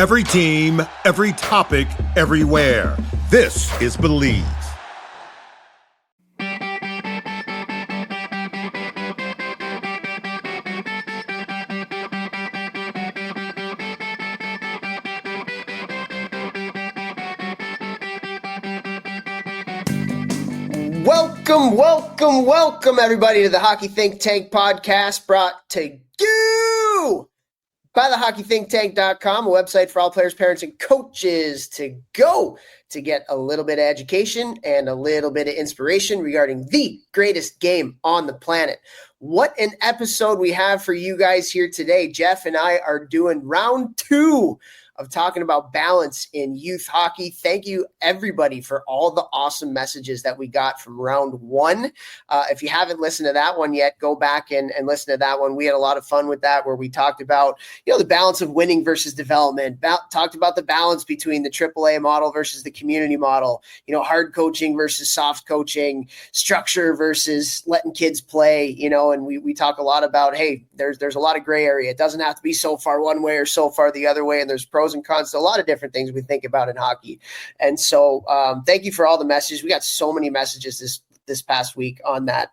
Every team, every topic, everywhere. This is Believe. Welcome, everybody, to the Hockey Think Tank podcast, brought to you by the hockeythinktank.com, a website for all players, parents, and coaches to go to get a little bit of education and a little bit of inspiration regarding the greatest game on the planet. What an episode we have for you guys here today. Jeff and I are doing round 2 of talking about balance in youth hockey. Thank you, everybody, for all the awesome messages that we got from round 1. If you haven't listened to that one yet, go back and listen to that one. We had a lot of fun with that, where we talked about, the balance of winning versus development, talked about the balance between the AAA model versus the community model, hard coaching versus soft coaching, structure versus letting kids play, and we talk a lot about, hey, there's a lot of gray area. It doesn't have to be so far one way or so far the other way, and there's pros and cons to a lot of different things we think about in hockey. And so thank you for all the messages. We got so many messages this past week on that.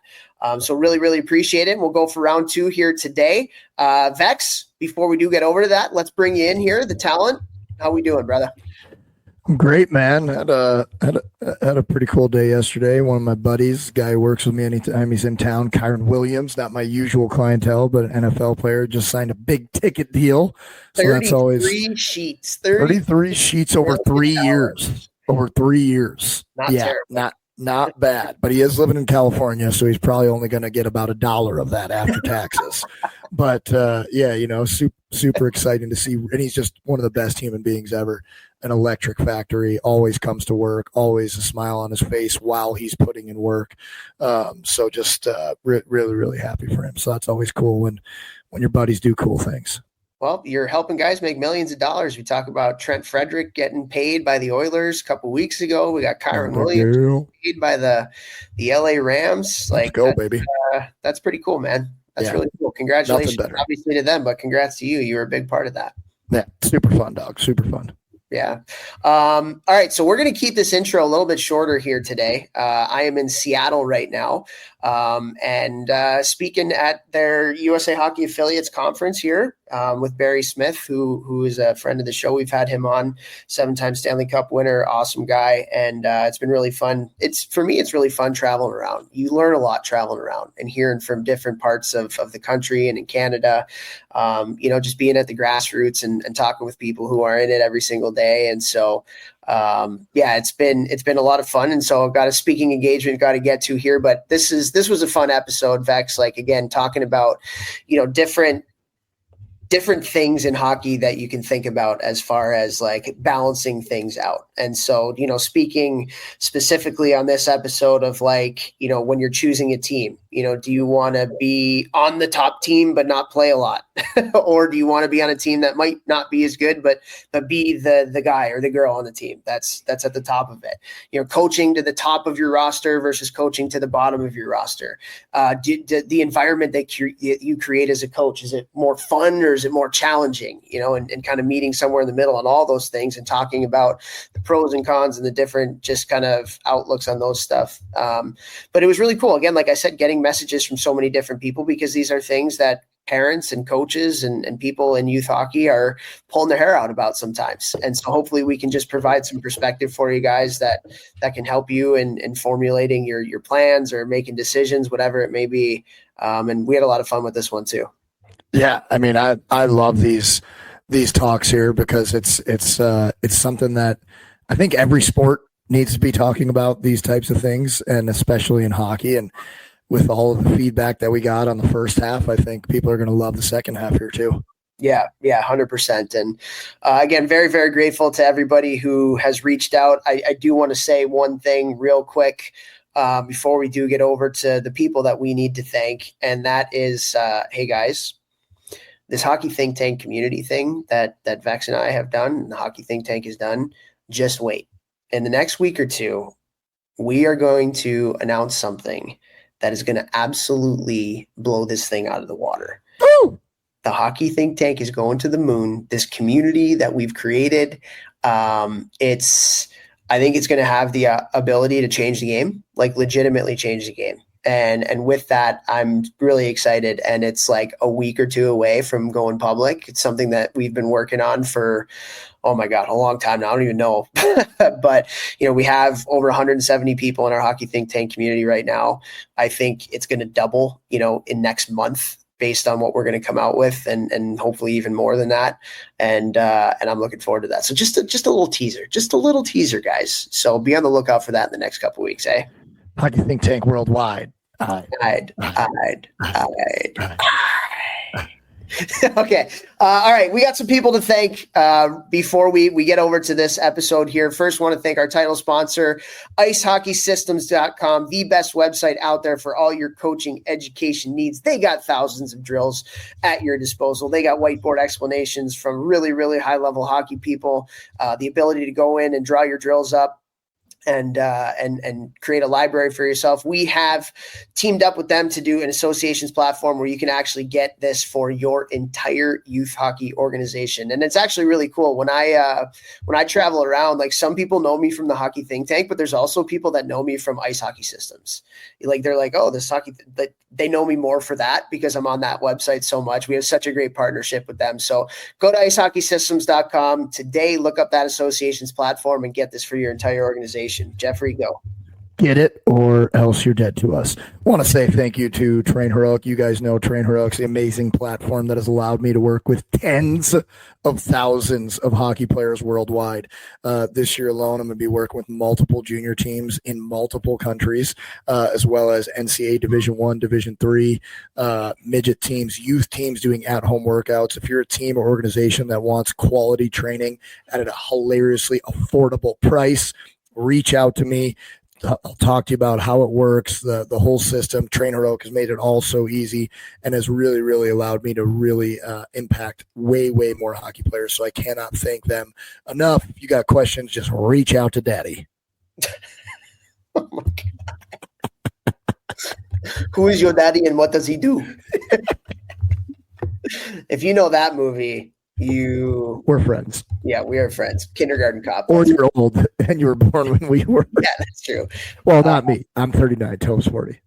So really appreciate it. We'll go for round 2 here today. Vex, before we do get over to that, let's bring you in here, the talent. How we doing, brother? Great, man. Had a pretty cool day yesterday. One of my buddies, guy who works with me anytime he's in town, Kyron Williams, not my usual clientele, but an NFL player, just signed a big ticket deal. So that's always 33 sheets over 3 years. Over 3 years. Not terrible. Not bad, but he is living in California, so he's probably only going to get about $1 of that after taxes. But super exciting to see, and he's just one of the best human beings ever. An electric factory, always comes to work, always a smile on his face while he's putting in work. So just really happy for him. So that's always cool when your buddies do cool things. Well, you're helping guys make millions of dollars. We talk about Trent Frederick getting paid by the Oilers a couple weeks ago. We got Kyron Williams paid by the LA Rams. Let's go, baby. That's pretty cool, man. That's really cool. Congratulations, obviously, to them, but congrats to you. You were a big part of that. Yeah, super fun, dog. Super fun. Yeah. All right. So we're going to keep this intro a little bit shorter here today. I am in Seattle right now, and speaking at their USA Hockey Affiliates Conference here with Barry Smith, who is a friend of the show. We've had him on, 7-time Stanley Cup winner, awesome guy, and it's been really fun. For me, it's really fun traveling around. You learn a lot traveling around and hearing from different parts of the country and in Canada. Just being at the grassroots and talking with people who are in it every single day. And so, it's been a lot of fun. And so I've got a speaking engagement got to get to here, but this was a fun episode, Vex, like, again, talking about, different things in hockey that you can think about as far as like balancing things out. And so, speaking specifically on this episode of like, when you're choosing a team, do you want to be on the top team but not play a lot? Or do you want to be on a team that might not be as good, but be the guy or the girl on the team that's at the top of it? Coaching to the top of your roster versus coaching to the bottom of your roster. The environment that you create as a coach, is it more fun or is it more challenging? And kind of meeting somewhere in the middle on all those things and talking about the pros and cons and the different just kind of outlooks on those stuff. But it was really cool. Again, like I said, getting messages from so many different people, because these are things that parents and coaches and people in youth hockey are pulling their hair out about sometimes. And so hopefully we can just provide some perspective for you guys that can help you in formulating your plans or making decisions, whatever it may be. And we had a lot of fun with this one too. Yeah. I mean, I love these talks here, because it's something that I think every sport needs to be talking about, these types of things, and especially in hockey. And with all of the feedback that we got on the first half, I think people are going to love the second half here too. Yeah, 100%. And again, very, very grateful to everybody who has reached out. I do want to say one thing real quick before we do get over to the people that we need to thank. And that is, hey guys, this Hockey Think Tank community thing that Vex and I have done, and the Hockey Think Tank has done, just wait. In the next week or two, we are going to announce something that is going to absolutely blow this thing out of the water. Woo! The Hockey Think Tank is going to the moon. This community that we've created, I think it's going to have the ability to change the game, like legitimately change the game. And with that, I'm really excited. And it's like a week or two away from going public. It's something that we've been working on for, oh my God, a long time now. I don't even know. But, we have over 170 people in our Hockey Think Tank community right now. I think it's going to double, in next month, based on what we're going to come out with, and hopefully even more than that. And I'm looking forward to that. So just a little teaser, guys. So be on the lookout for that in the next couple of weeks, eh? Hockey Think Tank worldwide. I'd. Okay. All right. We got some people to thank before we get over to this episode here. First, want to thank our title sponsor, icehockeysystems.com, the best website out there for all your coaching education needs. They got thousands of drills at your disposal. They got whiteboard explanations from really, really high-level hockey people, the ability to go in and draw your drills up and create a library for yourself. We have teamed up with them to do an associations platform where you can actually get this for your entire youth hockey organization. And it's actually really cool. When I travel around, like, some people know me from the Hockey Think Tank, but there's also people that know me from Ice Hockey Systems. Like, they're like, oh, this hockey, they know me more for that because I'm on that website so much. We have such a great partnership with them. So go to icehockeysystems.com today, look up that associations platform and get this for your entire organization. Jeffrey, go. Get it, or else you're dead to us. I want to say thank you to Train Heroic. You guys know Train Heroic's the amazing platform that has allowed me to work with tens of thousands of hockey players worldwide. This year alone, I'm going to be working with multiple junior teams in multiple countries, as well as NCAA Division I, Division III, midget teams, youth teams doing at-home workouts. If you're a team or organization that wants quality training at a hilariously affordable price, reach out to me. I'll talk to you about how it works, the whole system. Train Heroic has made it all so easy and has really, really allowed me to really impact way, way more hockey players. So I cannot thank them enough. If you got questions, just reach out to Daddy. Oh my God. Who is your daddy and what does he do? If you know that movie, we're friends. Yeah, we are friends. Kindergarten Cop. Or you're old and you were born when we were. Yeah, that's true. Well, not me. I'm 39. To's 40.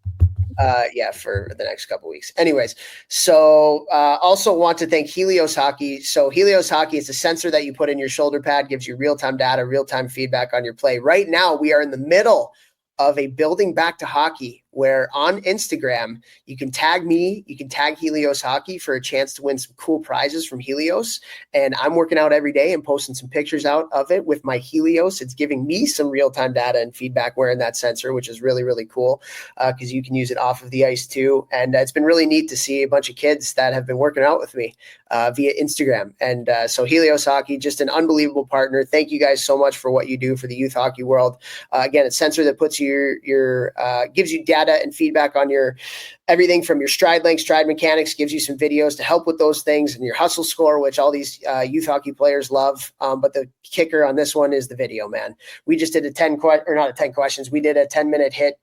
Yeah, for the next couple of weeks. Anyways, so also want to thank Helios Hockey. So Helios Hockey is a sensor that you put in your shoulder pad, gives you real-time data, real-time feedback on your play. Right now, we are in the middle of a building back to hockey where on Instagram, you can tag me, you can tag Helios Hockey for a chance to win some cool prizes from Helios. And I'm working out every day and posting some pictures out of it with my Helios. It's giving me some real-time data and feedback wearing that sensor, which is really, really cool because you can use it off of the ice too. And it's been really neat to see a bunch of kids that have been working out with me via Instagram. And so Helios Hockey, just an unbelievable partner. Thank you guys so much for what you do for the youth hockey world. Again, it's a sensor that puts gives you data and feedback on your everything from your stride length, stride mechanics, gives you some videos to help with those things, and your hustle score, which all these youth hockey players love. But the kicker on this one is the video, man. We just did a 10 questions. We did a 10-minute hit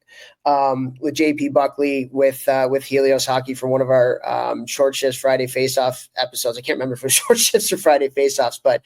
with JP Buckley with Helios Hockey for one of our short shifts Friday face-off episodes. I can't remember if it was short shifts or Friday face-offs, but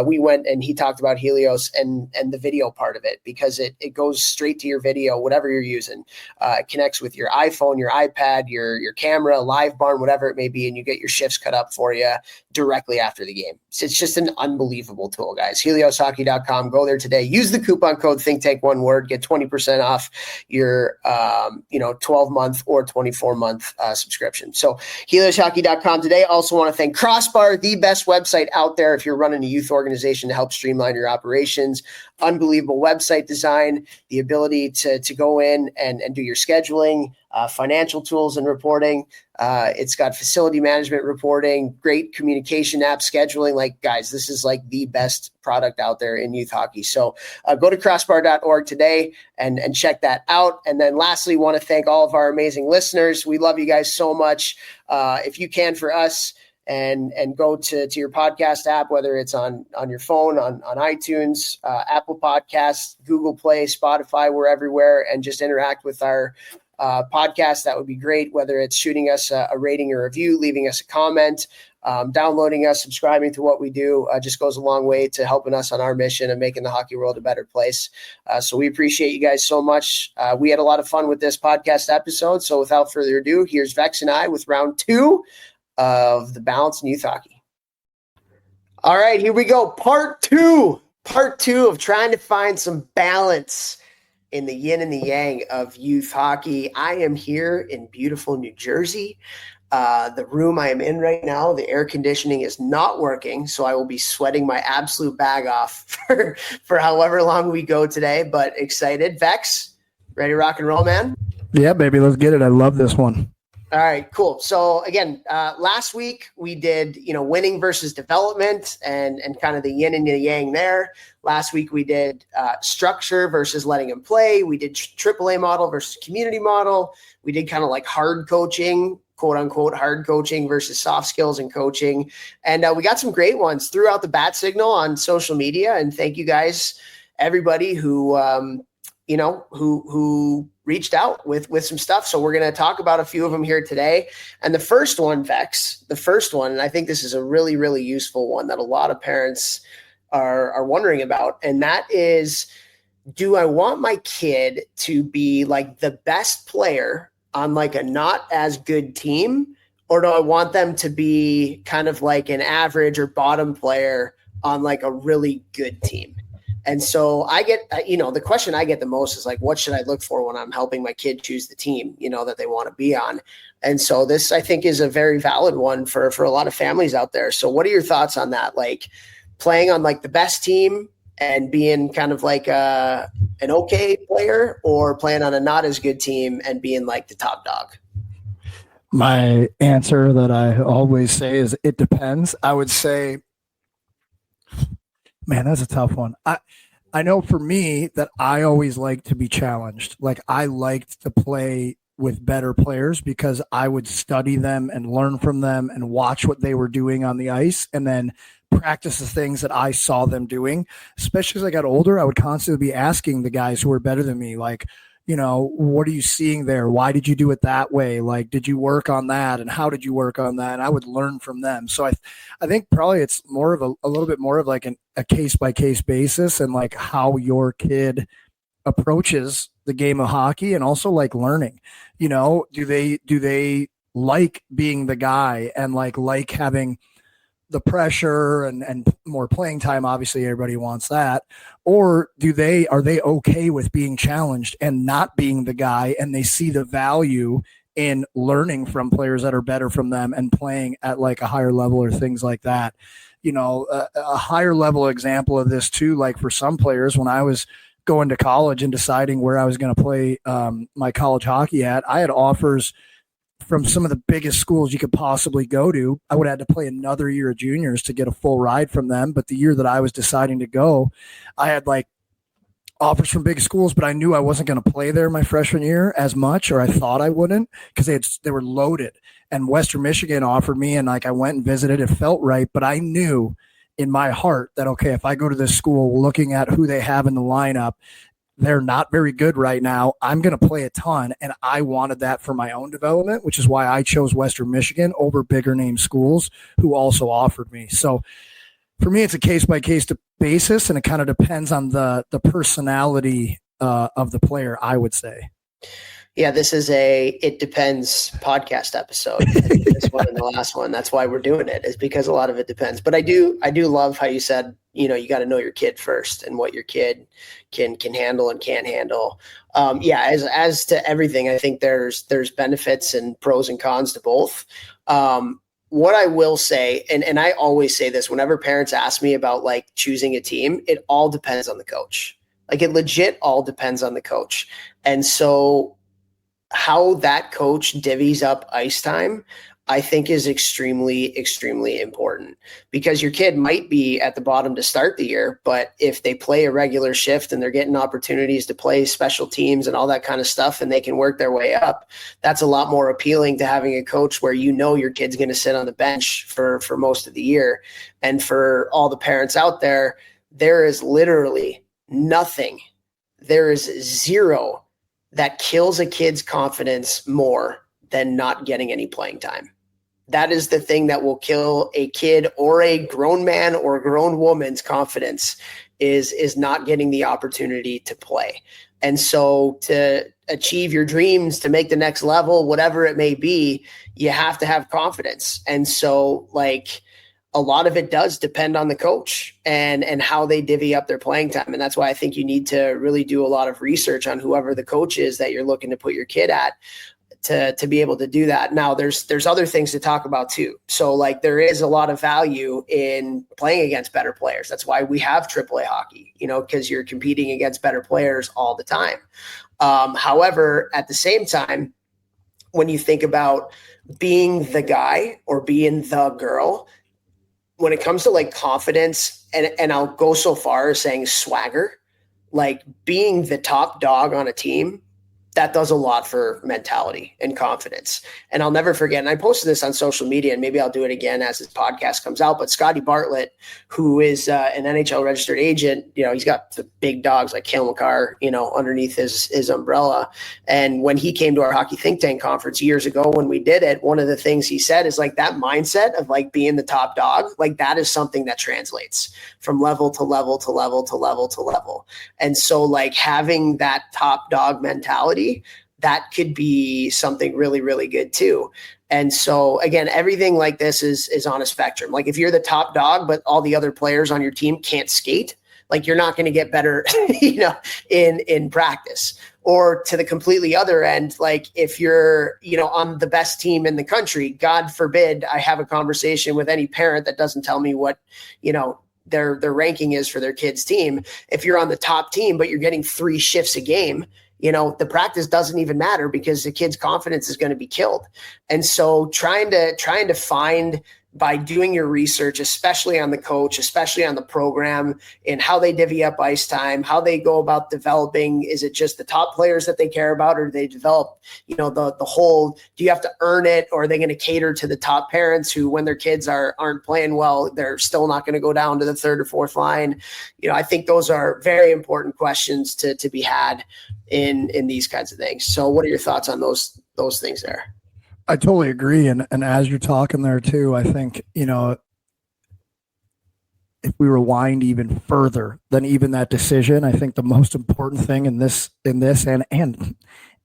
we went and he talked about Helios and the video part of it, because it goes straight to your video, whatever you're using. It connects with your iPhone, your iPad, your camera, live barn, whatever it may be, and you get your shifts cut up for you directly after the game. So it's just an unbelievable tool, guys. HeliosHockey.com. Go there today. Use the coupon code ThinkTank, one word. Get 20% off your 12-month or 24-month subscription. So HeliosHockey.com today. Also want to thank Crossbar, the best website out there if you're running a youth organization to help streamline your operations. Unbelievable website design, the ability to go in and do your scheduling, financial tools and reporting. It's got facility management reporting, great communication app scheduling. Like, guys, this is like the best product out there in youth hockey. So go to crossbar.org today and check that out. And then lastly, want to thank all of our amazing listeners. We love you guys so much. If you can for us, and go to your podcast app, whether it's on your phone, on iTunes, Apple Podcasts, Google Play, Spotify, we're everywhere, and just interact with our podcast, that would be great. Whether it's shooting us a rating or review, leaving us a comment, downloading us, subscribing to what we do, just goes a long way to helping us on our mission and making the hockey world a better place. So we appreciate you guys so much. We had a lot of fun with this podcast episode. So without further ado, here's Vex and I with round 2 of the Balance in Youth Hockey. All right, here we go. Part two of trying to find some balance in the yin and the yang of youth hockey. I am here in beautiful New Jersey. The room I am in right now, the air conditioning is not working, so I will be sweating my absolute bag off for however long we go today, but excited. Vex, ready to rock and roll, man? Yeah, baby, let's get it. I love this one. All right, cool. So again, last week we did, winning versus development and kind of the yin and the yang there. Last week we did structure versus letting them play. We did AAA model versus community model. We did kind of like hard coaching, quote unquote, hard coaching versus soft skills and coaching. And we got some great ones throughout the bat signal on social media. And thank you guys, everybody who reached out with some stuff. So we're going to talk about a few of them here today. And the first one, Vex, and I think this is a really, really useful one that a lot of parents are wondering about. And that is, do I want my kid to be like the best player on like a not as good team, or do I want them to be kind of like an average or bottom player on like a really good team? And so I get, the question I get the most is like, what should I look for when I'm helping my kid choose the team, that they want to be on? And so this, I think, is a very valid one for a lot of families out there. So what are your thoughts on that? Like playing on like the best team and being kind of like an okay player, or playing on a not as good team and being like the top dog? My answer that I always say is it depends. I would say, man, that's a tough one. I know for me that I always like to be challenged. Like I liked to play with better players because I would study them and learn from them and watch what they were doing on the ice and then practice the things that I saw them doing. Especially as I got older, I would constantly be asking the guys who were better than me, like, what are you seeing there? Why did you do it that way? Like, did you work on that? And how did you work on that? And I would learn from them. So I think probably it's more of a little bit more of like a case by case basis, and like how your kid approaches the game of hockey, and also like learning, do they like being the guy and like having the pressure and more playing time? Obviously everybody wants that. Or are they okay with being challenged and not being the guy, and they see the value in learning from players that are better from them and playing at like a higher level or things like that? A higher level example of this too, like for some players, when I was going to college and deciding where I was going to play my college hockey at, I had offers from some of the biggest schools you could possibly go to. I would have had to play another year of juniors to get a full ride from them. But the year that I was deciding to go, I had like offers from big schools, but I knew I wasn't going to play there my freshman year as much, or I thought I wouldn't, because they were loaded. And Western Michigan offered me, and like I went and visited. It felt right, but I knew in my heart that, okay, if I go to this school looking at who they have in the lineup, they're not very good right now. I'm going to play a ton, and I wanted that for my own development, which is why I chose Western Michigan over bigger name schools who also offered me. So for me, it's a case-by-case basis, and it kind of depends on the personality of the player, I would say. Yeah, this is It Depends podcast episode. This one and the last one. That's why we're doing it, is because a lot of it depends. But I do love how you said, you got to know your kid first and what your kid can handle and can't handle. As to everything, I think there's benefits and pros and cons to both. What I will say, and I always say this whenever parents ask me about like choosing a team, it all depends on the coach. Like it legit all depends on the coach. And so how that coach divvies up ice time, I think is extremely, extremely important, because your kid might be at the bottom to start the year, but if they play a regular shift and they're getting opportunities to play special teams and all that kind of stuff, and they can work their way up, that's a lot more appealing to having a coach where your kid's going to sit on the bench for most of the year. And for all the parents out there is literally nothing. There is zero that kills a kid's confidence more than not getting any playing time. That is the thing that will kill a kid or a grown man or a grown woman's confidence is not getting the opportunity to play. And so to achieve your dreams, to make the next level, whatever it may be, you have to have confidence. And so like a lot of it does depend on the coach and how they divvy up their playing time. And that's why I think you need to really do a lot of research on whoever the coach is that you're looking to put your kid at to be able to do that. Now there's other things to talk about too. So like there is a lot of value in playing against better players. That's why we have AAA hockey, because you're competing against better players all the time. However, at the same time, when you think about being the guy or being the girl, when it comes to like confidence, and I'll go so far as saying swagger, like being the top dog on a team, that does a lot for mentality and confidence. And I'll never forget, and I posted this on social media, and maybe I'll do it again as this podcast comes out, but Scotty Bartlett, who is an NHL registered agent, he's got the big dogs like Cale Makar, underneath his umbrella. And when he came to our Hockey Think Tank conference years ago when we did it, one of the things he said is like that mindset of like being the top dog, like that is something that translates from level to level to level to level to level. And so like having that top dog mentality, that could be something really, really good too. And so again, everything like this is on a spectrum. Like if you're the top dog, but all the other players on your team can't skate, like you're not going to get better, in practice. Or to the completely other end, like if you're, on the best team in the country, God forbid I have a conversation with any parent that doesn't tell me what, their ranking is for their kid's team. If you're on the top team, but you're getting 3 shifts a game, the practice doesn't even matter because the kid's confidence is going to be killed. And so trying to find, by doing your research, especially on the coach, especially on the program, and how they divvy up ice time, how they go about developing. Is it just the top players that they care about, or do they develop, the whole, do you have to earn it, or are they going to cater to the top parents who, when their kids aren't playing well, they're still not going to go down to the 3rd or 4th line? I think those are very important questions to be had in these kinds of things. So what are your thoughts on those things there? I totally agree. And as you're talking there too, I think, if we rewind even further than even that decision, I think the most important thing in this and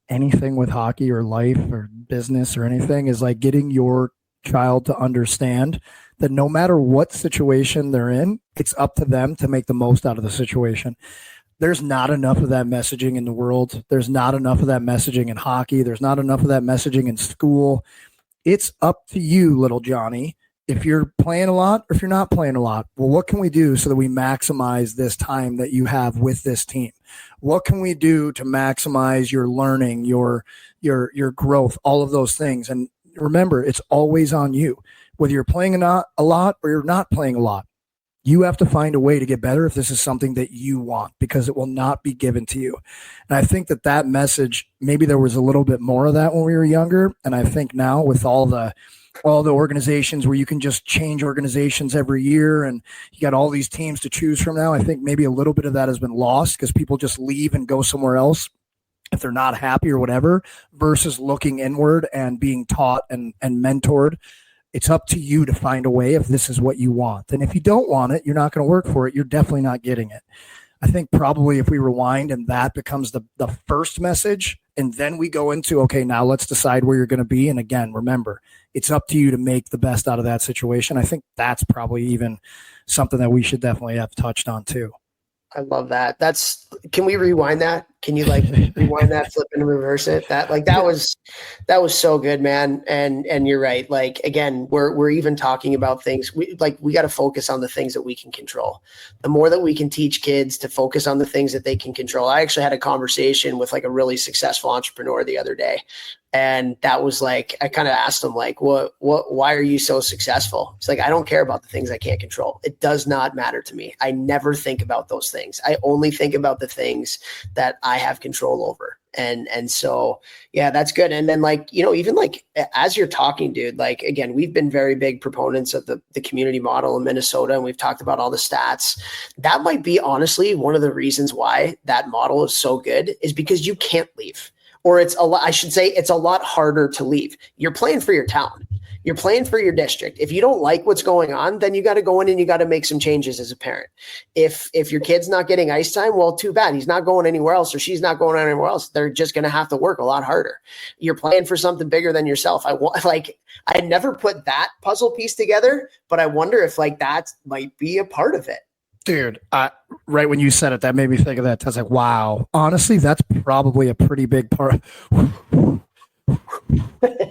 anything with hockey or life or business or anything is like getting your child to understand that no matter what situation they're in, it's up to them to make the most out of the situation. There's not enough of that messaging in the world. There's not enough of that messaging in hockey. There's not enough of that messaging in school. It's up to you, little Johnny, if you're playing a lot or if you're not playing a lot. Well, what can we do so that we maximize this time that you have with this team? What can we do to maximize your learning, your growth, all of those things? And remember, it's always on you, whether you're playing a lot or you're not playing a lot. You have to find a way to get better if this is something that you want, because it will not be given to you. And I think that message, maybe there was a little bit more of that when we were younger. And I think now with all the organizations where you can just change organizations every year and you got all these teams to choose from now, I think maybe a little bit of that has been lost because people just leave and go somewhere else if they're not happy or whatever, versus looking inward and being taught and mentored. It's up to you to find a way if this is what you want. And if you don't want it, you're not going to work for it. You're definitely not getting it. I think probably if we rewind and that becomes the first message, and then we go into, okay, now let's decide where you're going to be. And again, remember, it's up to you to make the best out of that situation. I think that's probably even something that we should definitely have touched on too. I love that. Can we rewind that? Can you rewind that, flip and reverse it? That was so good, man. And you're right. Like, again, we're even talking about things we got to focus on the things that we can control. The more that we can teach kids to focus on the things that they can control. I actually had a conversation with like a really successful entrepreneur the other day. And that was like, I kind of asked him like, why are you so successful? It's like, I don't care about the things I can't control. It does not matter to me. I never think about those things. I only think about the things that I have control over. And so, yeah, that's good. And then even as you're talking, dude, like, again, we've been very big proponents of the community model in Minnesota, and we've talked about all the stats. That might be honestly one of the reasons why that model is so good, is because you can't leave. or it's a lot, I should say it's a lot harder to leave. You're playing for your town. You're playing for your district. If you don't like what's going on, then you got to go in and you got to make some changes as a parent. If your kid's not getting ice time, well, too bad. He's not going anywhere else, or she's not going anywhere else. They're just going to have to work a lot harder. You're playing for something bigger than yourself. I never put that puzzle piece together, but I wonder if like that might be a part of it. Dude, right when you said it, that made me think of that. I was like, wow, honestly, that's probably a pretty big part.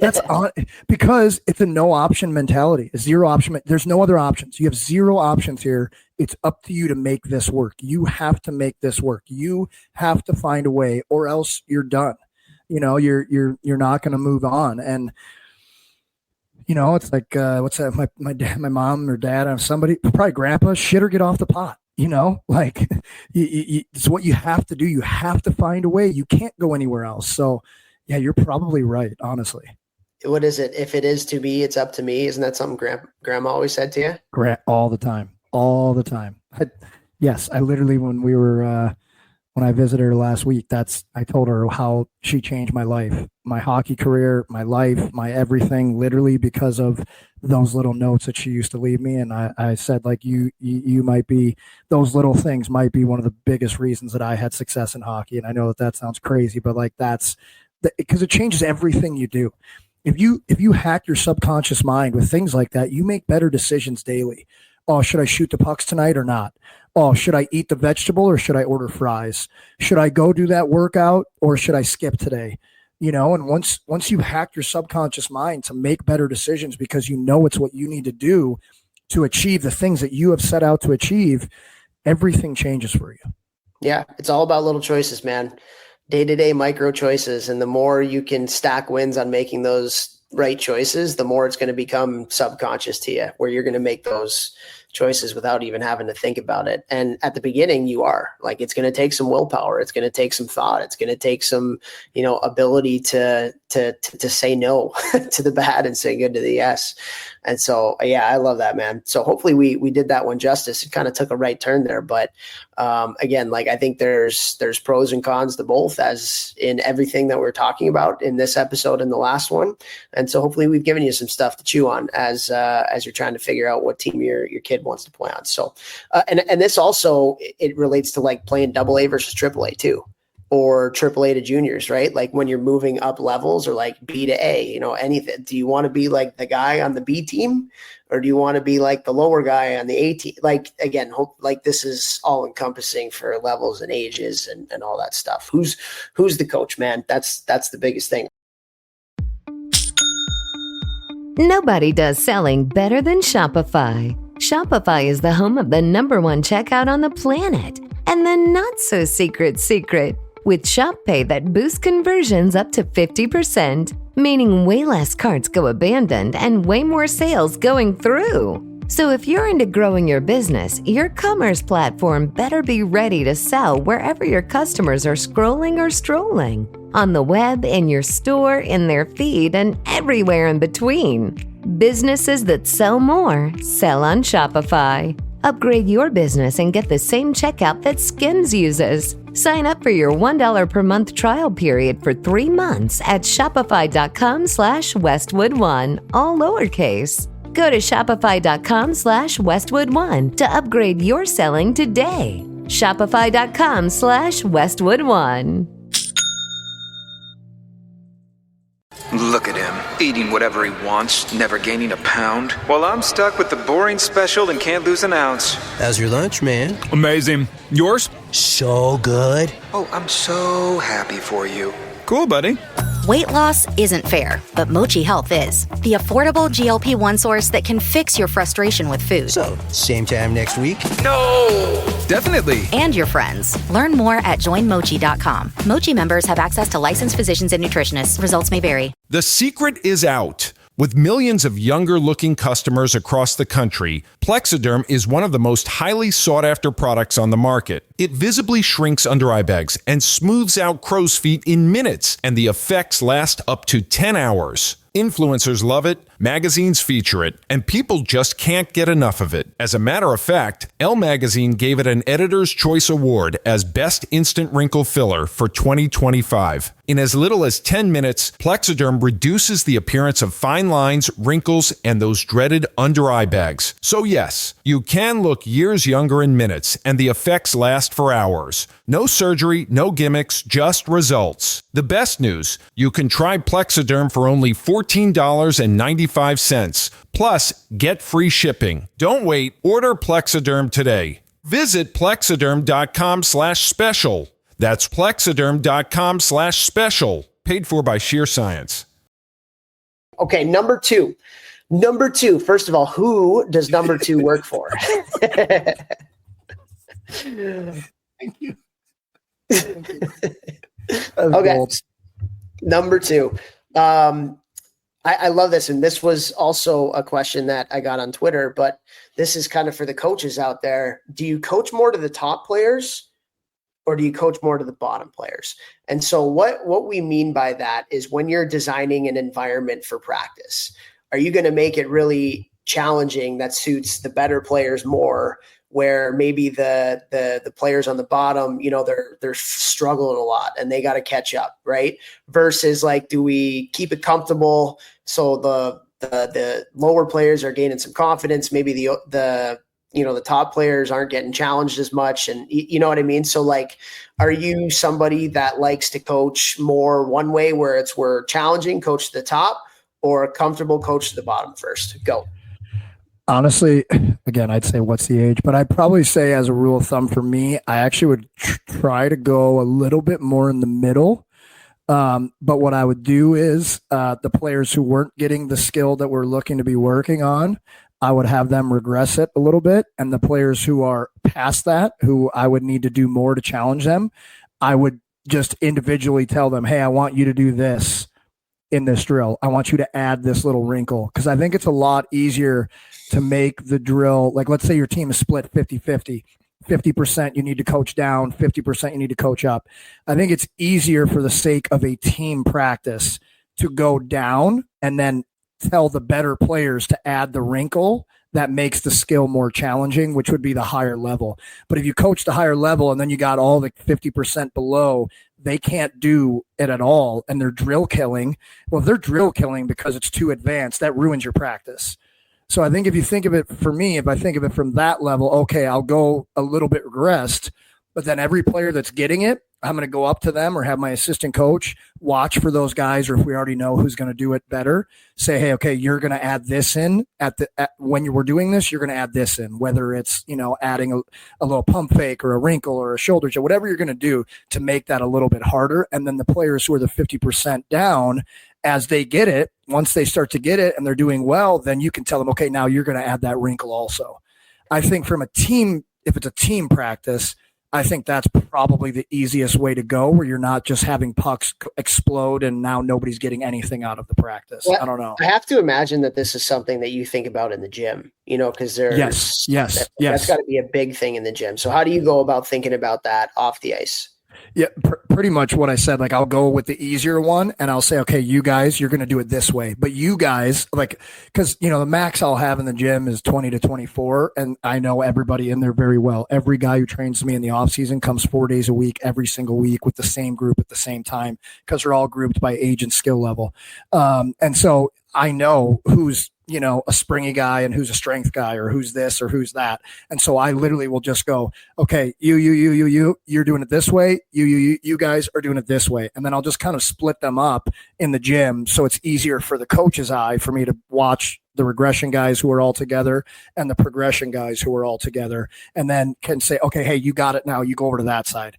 That's on, because it's a no option mentality, a zero option. There's no other options. You have zero options here. It's up to you to make this work. You have to make this work. You have to find a way, or else you're done. You know, you're not going to move on. And you know, it's like what's that? My dad, my mom or dad, somebody, probably grandpa, shit or get off the pot. You know, like it's what you have to do. You have to find a way. You can't go anywhere else. So. Yeah, you're probably right, honestly. What is it? If it is to be, it's up to me. Isn't that something grandma always said to you? All the time. Yes, I literally, when I visited her last week, I told her how she changed my life, my hockey career, my life, my everything, literally because of those little notes that she used to leave me. And I said, like, you might be, those little things might be one of the biggest reasons that I had success in hockey. And I know that sounds crazy, but like because it changes everything you do. If you hack your subconscious mind with things like that, you make better decisions daily. Oh, should I shoot the pucks tonight or not? Oh, should I eat the vegetable or should I order fries? Should I go do that workout or should I skip today? You know, and once you hack your subconscious mind to make better decisions because you know it's what you need to do to achieve the things that you have set out to achieve, everything changes for you. Yeah, it's all about little choices, man. Day-to-day micro choices. And the more you can stack wins on making those right choices, the more it's going to become subconscious to you, where you're going to make those choices without even having to think about it. And at the beginning, you are like, it's going to take some willpower. It's going to take some thought. It's going to take some, ability to say no to the bad and say good to the yes. And so, yeah, I love that, man. So hopefully we did that one justice. It kind of took a right turn there, but again, like I think there's pros and cons to both, as in everything that we're talking about in this episode and the last one. And so hopefully we've given you some stuff to chew on as you're trying to figure out what team your kid wants to play on. So, and this also, it relates to like playing AA versus AAA too, or AAA to juniors, right? Like when you're moving up levels, or like B to A, anything. Do you want to be like the guy on the B team, or do you want to be like the lower guy on the A team? Like, again, like this is all encompassing for levels and ages and all that stuff. Who's the coach, man? That's the biggest thing. Nobody does selling better than Shopify. Shopify is the home of the #1 checkout on the planet. And the not-so-secret secret, with Shop Pay that boosts conversions up to 50%, meaning way less carts go abandoned and way more sales going through. So if you're into growing your business, your commerce platform better be ready to sell wherever your customers are scrolling or strolling. On the web, in your store, in their feed, and everywhere in between. Businesses that sell more, sell on Shopify. Upgrade your business and get the same checkout that Skims uses. Sign up for your $1 per month trial period for 3 months at shopify.com/Westwood1, all lowercase. Go to shopify.com/Westwood1 to upgrade your selling today. Shopify.com/Westwood1. Look at him, eating whatever he wants, never gaining a pound. While I'm stuck with the boring special and can't lose an ounce. How's your lunch, man? Amazing. Yours? So good. Oh, I'm so happy for you. Cool, buddy. Weight loss isn't fair, but Mochi Health is. The affordable GLP-1 source that can fix your frustration with food. So, same time next week? No! Definitely. And your friends. Learn more at joinmochi.com. Mochi members have access to licensed physicians and nutritionists. Results may vary. The secret is out. With millions of younger-looking customers across the country, Plexiderm is one of the most highly sought-after products on the market. It visibly shrinks under eye bags and smooths out crow's feet in minutes, and the effects last up to 10 hours. Influencers love it, magazines feature it, and people just can't get enough of it. As a matter of fact, Elle Magazine gave it an Editor's Choice Award as Best Instant Wrinkle Filler for 2025. In as little as 10 minutes, Plexiderm reduces the appearance of fine lines, wrinkles, and those dreaded under-eye bags. So yes, you can look years younger in minutes, and the effects last for hours. No surgery, no gimmicks, just results. The best news, you can try Plexiderm for only $14.95. Plus, get free shipping. Don't wait. Order Plexiderm today. Visit plexiderm.com/special. That's plexiderm.com/special. Paid for by Sheer Science. Okay, number two. Number two, first of all, who does number two work for? Thank you. Okay. Bold. Number two. I love this. And this was also a question that I got on Twitter, but this is kind of for the coaches out there. Do you coach more to the top players or do you coach more to the bottom players? And so what we mean by that is when you're designing an environment for practice, are you going to make it really challenging that suits the better players more, where maybe the players on the bottom, they're struggling a lot and they got to catch up, right? Versus like, do we keep it comfortable so the lower players are gaining some confidence? Maybe the top players aren't getting challenged as much, and you know what I mean? So like, are you somebody that likes to coach more one way where we're challenging, coach to the top, or comfortable, coach to the bottom first? Go. Honestly, again, I'd say what's the age, but I'd probably say as a rule of thumb for me, I actually would try to go a little bit more in the middle. But what I would do is the players who weren't getting the skill that we're looking to be working on, I would have them regress it a little bit. And the players who are past that, who I would need to do more to challenge them, I would just individually tell them, hey, I want you to do this in this drill. I want you to add this little wrinkle, because I think it's a lot easier to make the drill. Like, let's say your team is split 50-50. 50% you need to coach down, 50% you need to coach up. I think it's easier for the sake of a team practice to go down and then tell the better players to add the wrinkle that makes the skill more challenging, which would be the higher level. But if you coach the higher level and then you got all the 50% below, they can't do it at all, and they're drill killing. Well, if they're drill killing because it's too advanced, that ruins your practice. So I think if you think of it, for me, if I think of it from that level, okay, I'll go a little bit regressed, but then every player that's getting it, I'm going to go up to them or have my assistant coach watch for those guys, or if we already know who's going to do it better, say, hey, okay, you're going to add this in when you were doing this, you're going to add this in, whether it's, adding a little pump fake or a wrinkle or a shoulder jab, whatever you're going to do to make that a little bit harder. And then the players who are the 50% down, as they get it, once they start to get it and they're doing well, then you can tell them, okay, now you're going to add that wrinkle also. I think from a team, if it's a team practice, I think that's probably the easiest way to go, where you're not just having pucks explode and now nobody's getting anything out of the practice. Well, I don't know. I have to imagine that this is something that you think about in the gym, because there's yes. That's got to be a big thing in the gym. So how do you go about thinking about that off the ice? Yeah, pretty much what I said. Like, I'll go with the easier one and I'll say, okay, you guys, you're going to do it this way. But you guys, like, because, the max I'll have in the gym is 20 to 24. And I know everybody in there very well. Every guy who trains me in the off season comes 4 days a week, every single week, with the same group at the same time, because they're all grouped by age and skill level. And so I know who's, a springy guy and who's a strength guy, or who's this or who's that. And so I literally will just go, okay, you're doing it this way. You guys are doing it this way. And then I'll just kind of split them up in the gym. So it's easier for the coach's eye for me to watch the regression guys who are all together and the progression guys who are all together, and then can say, okay, hey, you got it now. You go over to that side.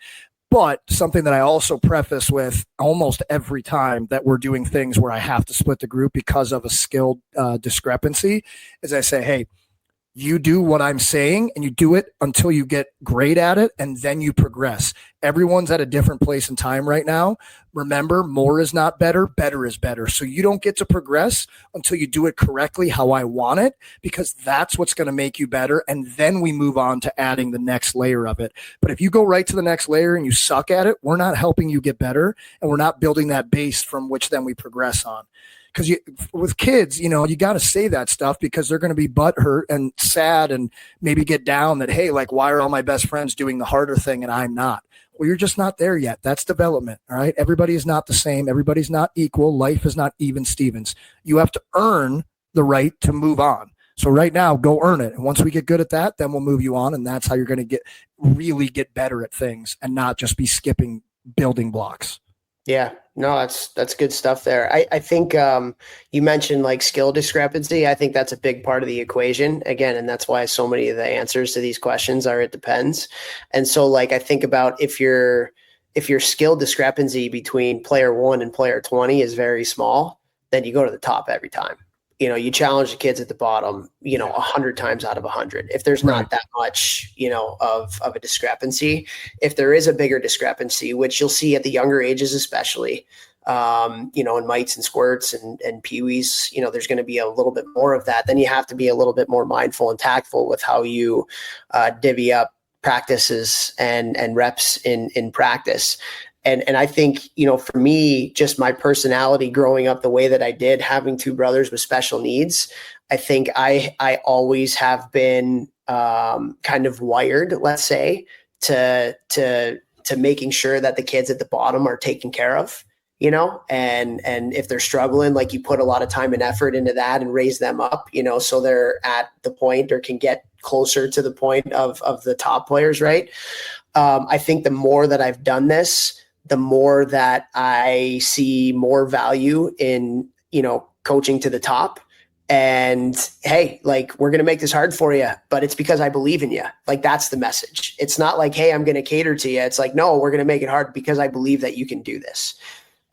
But something that I also preface with almost every time that we're doing things where I have to split the group because of a skill discrepancy is I say, hey, You do what I'm saying and you do it until you get great at it, and then you progress. Everyone's at a different place in time right now. Remember, more is not better, better is better. So you don't get to progress until you do it correctly how I want it, because that's what's going to make you better. And then we move on to adding the next layer of it. But if you go right to the next layer and you suck at it, we're not helping you get better, and we're not building that base from which then we progress on. Because with kids, you got to say that stuff because they're going to be butthurt and sad and maybe get down that, hey, like, why are all my best friends doing the harder thing and I'm not? Well, you're just not there yet. That's development. All right. Everybody is not the same. Everybody's not equal. Life is not even Stevens. You have to earn the right to move on. So right now, go earn it. And once we get good at that, then we'll move you on. And that's how you're going to really get better at things and not just be skipping building blocks. Yeah, no, that's good stuff there. I think you mentioned like skill discrepancy. I think that's a big part of the equation again, and that's why so many of the answers to these questions are it depends. And so like I think about if your skill discrepancy between player 1 and player 20 is very small, then you go to the top every time. You challenge the kids at the bottom, 100 times out of 100. If there's not that much, of a discrepancy, if there is a bigger discrepancy, which you'll see at the younger ages, especially, in mites and squirts and peewees, there's going to be a little bit more of that. Then you have to be a little bit more mindful and tactful with how you divvy up practices and reps in practice. And I think, for me, just my personality growing up the way that I did, having two brothers with special needs, I think I always have been kind of wired, let's say, to making sure that the kids at the bottom are taken care of, and if they're struggling, like you put a lot of time and effort into that and raise them up, so they're at the point or can get closer to the point of the top players, right? I think the more that I've done this, the more that I see more value in, coaching to the top. And hey, like, we're going to make this hard for you, but it's because I believe in you. Like, that's the message. It's not like, hey, I'm going to cater to you. It's like, no, we're going to make it hard because I believe that you can do this.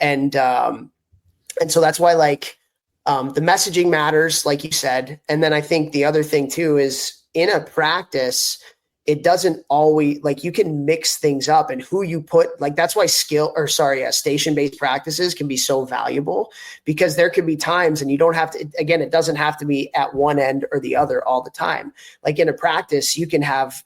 And so that's why, like, the messaging matters, like you said. And then I think the other thing too is in a practice, it doesn't always, like, you can mix things up and who you put, like, that's why station-based practices can be so valuable, because there can be times, and you don't have to, again, it doesn't have to be at one end or the other all the time. Like in a practice, you can have,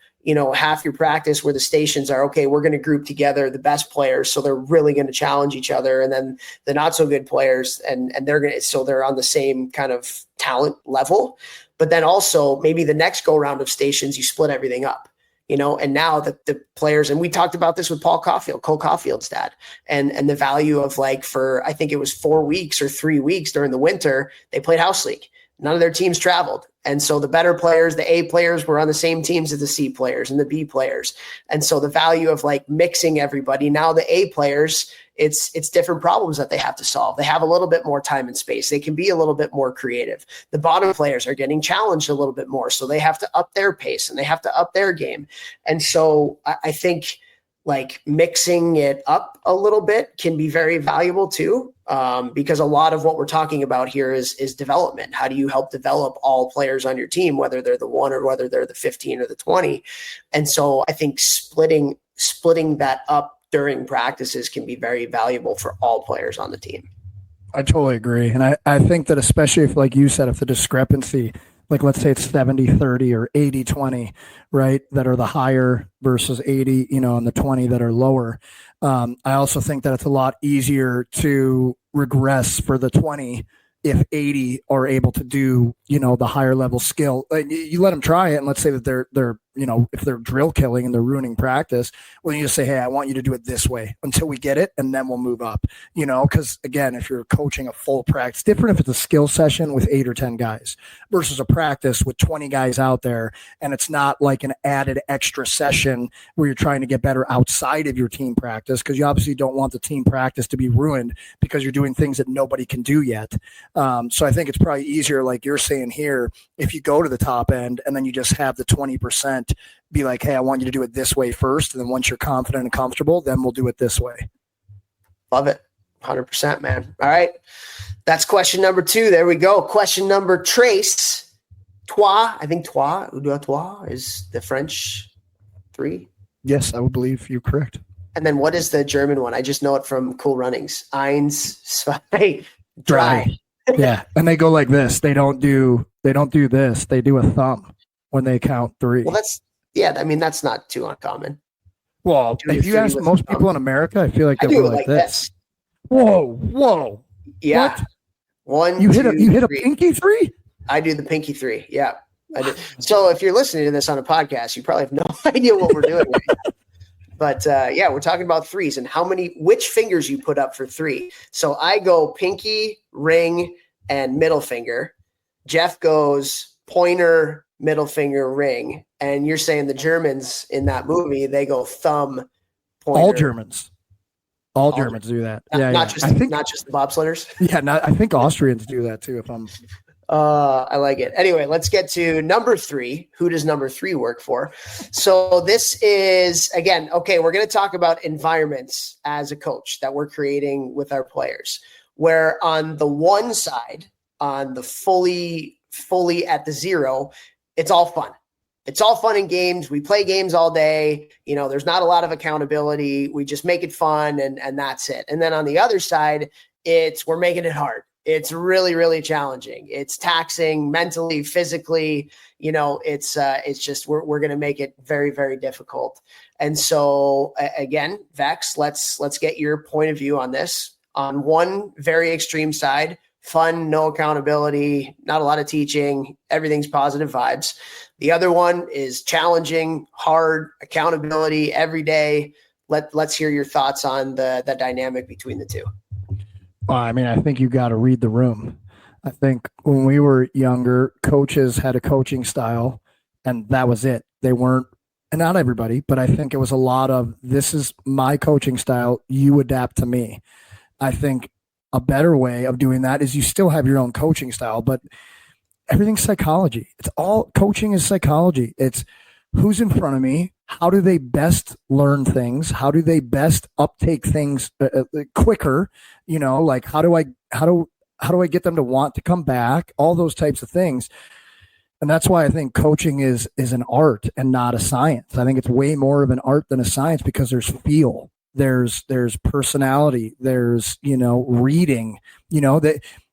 half your practice where the stations are, okay, we're going to group together the best players. So they're really going to challenge each other. And then the not so good players, and they're on the same kind of talent level. But then also maybe the next go round of stations, you split everything up. And now the players, and we talked about this with Cole Caulfield's dad, and the value of, like, for, I think it was 4 weeks or 3 weeks during the winter, they played house league. None of their teams traveled. And so the better players, the A players, were on the same teams as the C players and the B players. And so the value of, like, mixing everybody, now the A players, it's different problems that they have to solve. They have a little bit more time and space. They can be a little bit more creative. The bottom players are getting challenged a little bit more. So they have to up their pace and they have to up their game. And so I think, like, mixing it up a little bit can be very valuable too, because a lot of what we're talking about here is development. How do you help develop all players on your team, whether they're the 1 or whether they're the 15 or the 20? And so I think splitting that up during practices can be very valuable for all players on the team. I totally agree. And I think that, especially if, like you said, if the discrepancy, like, let's say it's 70-30 or 80-20, right, that are the higher versus 80, and the 20 that are lower. I also think that it's a lot easier to regress for the 20 if 80 are able to do, the higher level skill. Like, you let them try it, and let's say that they're if they're drill killing and they're ruining practice, well, you just say, hey, I want you to do it this way until we get it, and then we'll move up, because again, if you're coaching a full practice, different if it's a skill session with 8 or 10 guys versus a practice with 20 guys out there, and it's not like an added extra session where you're trying to get better outside of your team practice, because you obviously don't want the team practice to be ruined because you're doing things that nobody can do yet. So I think it's probably easier, like you're saying here, if you go to the top end and then you just have the 20% be like, hey, I want you to do it this way first. And then once you're confident and comfortable, then we'll do it this way. Love it. 100%, man. All right. That's question number 2. There we go. Question number, Trace. trois. I think trois, ou deux, trois is the French 3. Yes, I would believe you're correct. And then what is the German one? I just know it from Cool Runnings. Eins, zwei, drei. Yeah, and they go like this. They don't do this. They do a thumb when they count 3. Well, that's not too uncommon. Well, if you ask most people in America, I feel like they go like this. Whoa. Yeah. What? One, you two, hit a three. pinky 3? I do the pinky 3. Yeah. I do. So if you're listening to this on a podcast, you probably have no idea what we're doing. But we're talking about 3s and which fingers you put up for 3. So I go pinky, ring, and middle finger. Jeff goes pointer, middle finger, ring. And you're saying the Germans in that movie, they go thumb, pointer. All Germans do that. Not just the bobsledders. Yeah, I think Austrians do that too. I like it. Anyway, let's get to number 3. Who does number 3 work for? So this is, again, okay, we're going to talk about environments as a coach that we're creating with our players, where on the one side, on the fully at the 0, it's all fun. It's all fun and games. We play games all day. There's not a lot of accountability. We just make it fun and that's it. And then on the other side, we're making it hard. It's really, really challenging. It's taxing mentally, physically. It's just we're going to make it very, very difficult. And so again, Vex, let's get your point of view on this. On one very extreme side, fun, no accountability, not a lot of teaching, everything's positive vibes. The other one is challenging, hard, accountability every day. Let's hear your thoughts on the dynamic between the two. Well, I mean, I think you got to read the room. I think when we were younger, coaches had a coaching style, and that was it. They weren't, and not everybody, but I think it was a lot of, this is my coaching style, you adapt to me. I think a better way of doing that is you still have your own coaching style, but everything's psychology. Coaching is psychology. It's who's in front of me. How do they best learn things? How do they best uptake things quicker? Like how do I get them to want to come back? All those types of things. And that's why I think coaching is an art and not a science. I think it's way more of an art than a science because there's feel, there's personality, there's, reading,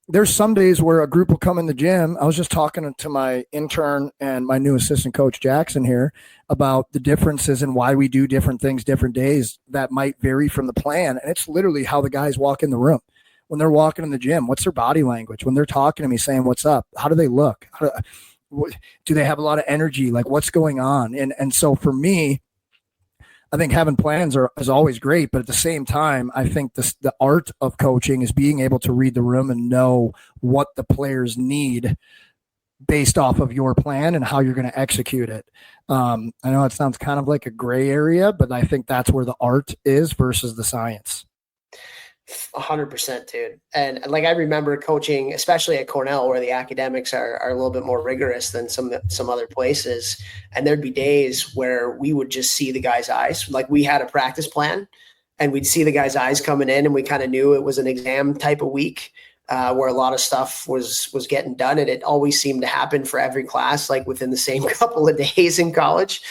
there's some days where a group will come in the gym. I was just talking to my intern and my new assistant coach, Jackson, here about the differences and why we do different things, different days that might vary from the plan. And it's literally how the guys walk in the room. When they're walking in the gym, what's their body language? When they're talking to me saying, what's up? How do they look? Do they have a lot of energy? Like what's going on? And so for me, I think having plans is always great, but at the same time, I think the art of coaching is being able to read the room and know what the players need based off of your plan and how you're going to execute it. I know it sounds kind of like a gray area, but I think that's where the art is versus the science. 100%, dude. And like I remember coaching, especially at Cornell, where the academics are a little bit more rigorous than some other places. And there'd be days where we would just see the guy's eyes. Like we had a practice plan and we'd see the guy's eyes coming in and we kind of knew it was an exam type of week where a lot of stuff was getting done. And it always seemed to happen for every class, like within the same couple of days in college.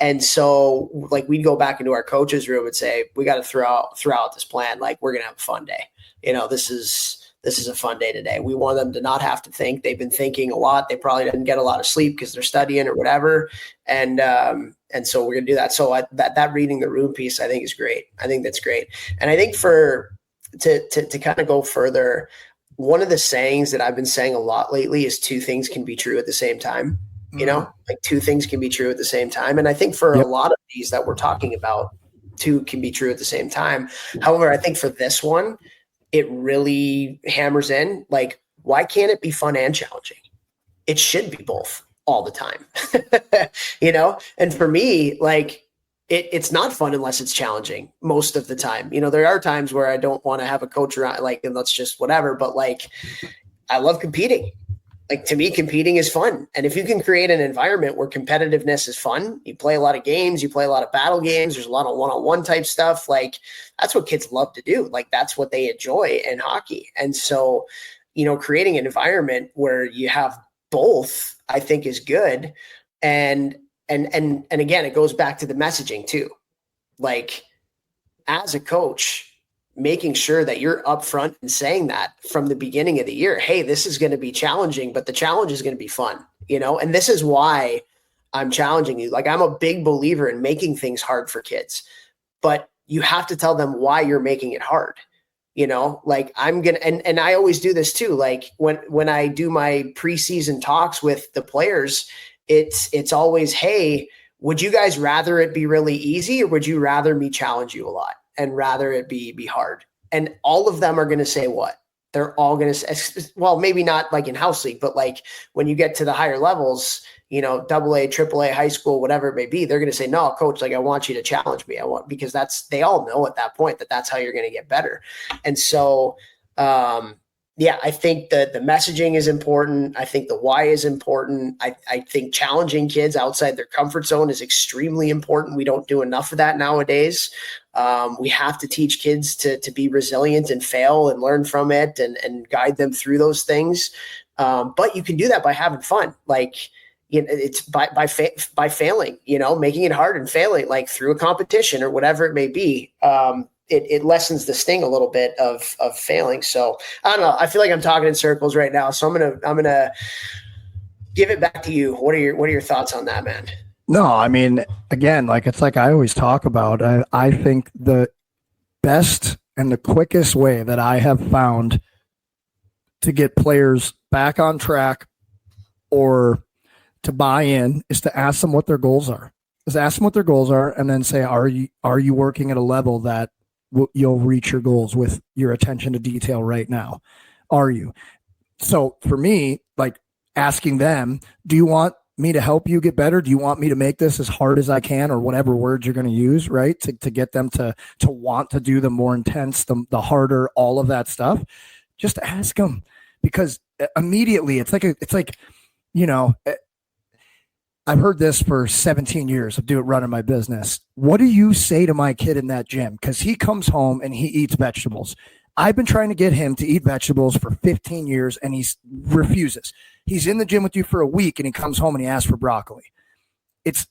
And so like we'd go back into our coach's room and say, we got to throw out this plan. Like we're going to have a fun day. This is a fun day today. We want them to not have to think. They've been thinking a lot. They probably didn't get a lot of sleep because they're studying or whatever. And so we're going to do that. So that reading the room piece, I think is great. I think that's great. And I think to kind of go further, one of the sayings that I've been saying a lot lately is 2 things can be true at the same time. Like 2 things can be true at the same time. And I think for a lot of these that we're talking about, 2 can be true at the same time. However, I think for this one, it really hammers in, like, why can't it be fun and challenging? It should be both all the time, And for me, like, it's not fun unless it's challenging most of the time. There are times where I don't want to have a coach around, like, and let's just whatever, but like, I love competing. Like to me, competing is fun. And if you can create an environment where competitiveness is fun, you play a lot of games, you play a lot of battle games, there's a lot of one-on-one type stuff. Like that's what kids love to do. Like that's what they enjoy in hockey. And so, creating an environment where you have both, I think is good. And again, it goes back to the messaging too. Like, as a coach, making sure that you're upfront and saying that from the beginning of the year, hey, this is going to be challenging, but the challenge is going to be fun, and this is why I'm challenging you. Like, I'm a big believer in making things hard for kids, but you have to tell them why you're making it hard. Like, I'm going to, and I always do this too. Like, when I do my preseason talks with the players, it's always, hey, would you guys rather it be really easy, or would you rather me challenge you a lot and rather it be hard? And all of them are going to say what? They're all going to say, well, maybe not like in house league, but like when you get to the higher levels, AA, AAA, high school, whatever it may be, they're going to say, no, coach, like, I want you to challenge me. Because they all know at that point that's how you're going to get better. And so, yeah, I think the messaging is important. I think the why is important. I think challenging kids outside their comfort zone is extremely important. We don't do enough of that nowadays. We have to teach kids to be resilient and fail and learn from it and guide them through those things. But you can do that by having fun. Like, it's by failing, making it hard and failing, like through a competition or whatever it may be. It lessens the sting a little bit of failing. So I don't know. I feel like I'm talking in circles right now. So I'm gonna give it back to you. What are your thoughts on that, man? No, I mean, again, it's like I always talk about. I think the best and the quickest way that I have found to get players back on track or to buy in is to ask them what their goals are. Just ask them what their goals are, and then say, are you working at a level that you'll reach your goals with your attention to detail right now? Are you? So for me, like, asking them, do you want me to help you get better? Do you want me to make this as hard as I can, or whatever words you're going to use, right? To get them to want to do the more intense, the harder, all of that stuff. Just ask them, because immediately it's like, I've heard this for 17 years of running my business. What do you say to my kid in that gym? Because he comes home and he eats vegetables. I've been trying to get him to eat vegetables for 15 years, and he refuses. He's in the gym with you for a week, and he comes home and he asks for broccoli. It's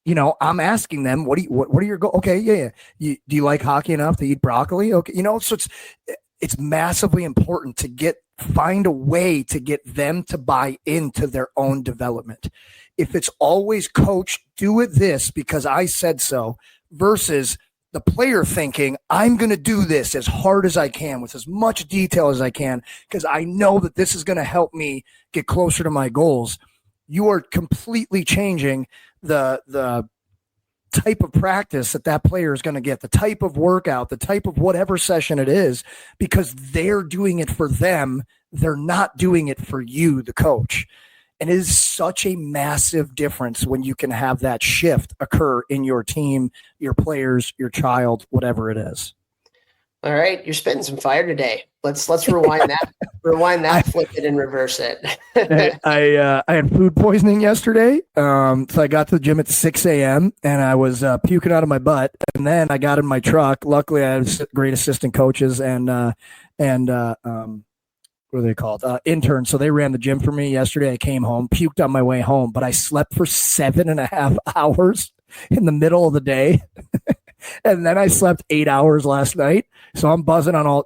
I'm asking them, what are your goals? Okay, yeah. Do you like hockey enough to eat broccoli? Okay, so it's massively important to find a way to get them to buy into their own development. If it's always, coach, do it this because I said so, versus the player thinking, I'm going to do this as hard as I can with as much detail as I can because I know that this is going to help me get closer to my goals, you are completely changing the type of practice that player is going to get, the type of workout, the type of whatever session it is, because they're doing it for them. They're not doing it for you, the coach. And it is such a massive difference when you can have that shift occur in your team, your players, your child, whatever it is. All right, you're spitting some fire today. Let's rewind that, flip it, and reverse it. I had food poisoning yesterday, so I got to the gym at 6 a.m. and I was puking out of my butt. And then I got in my truck. Luckily, I had great assistant coaches and what are they called? Interns. So they ran the gym for me yesterday. I came home, puked on my way home, but I slept for 7.5 hours in the middle of the day. And then I slept 8 hours last night. So I'm buzzing on all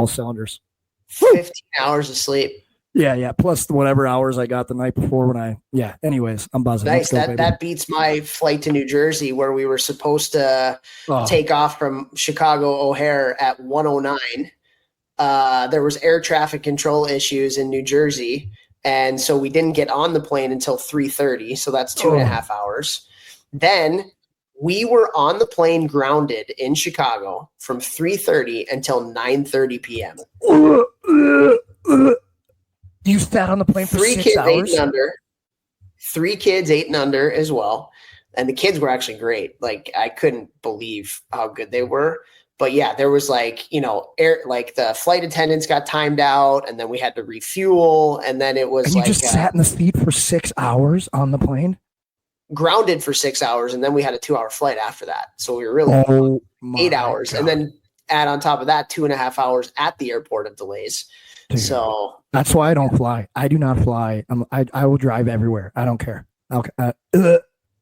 cylinders. 15 hours of sleep. Yeah. Plus whatever hours I got the night before anyways, I'm buzzing. Nice. That beats my flight to New Jersey, where we were supposed to take off from Chicago O'Hare at 1:09. There was air traffic control issues in New Jersey. And so we didn't get on the plane until 3:30. So that's 2.5 hours. Then we were on the plane grounded in Chicago from 3:30 until 9:30 p.m. You sat on the plane for 6 hours? 3 kids, 8 and under as well. And the kids were actually great. Like, I couldn't believe how good they were. But yeah, there was the flight attendants got timed out, and then we had to refuel. And then it was, and you just sat in the seat for 6 hours on the plane? Grounded for 6 hours, and then we had a 2-hour flight after that. So we were really 8 hours. God. And then add on top of that 2.5 hours at the airport of delays. Dude, So that's why I don't fly. I do not fly. I will drive everywhere. I don't care. Okay.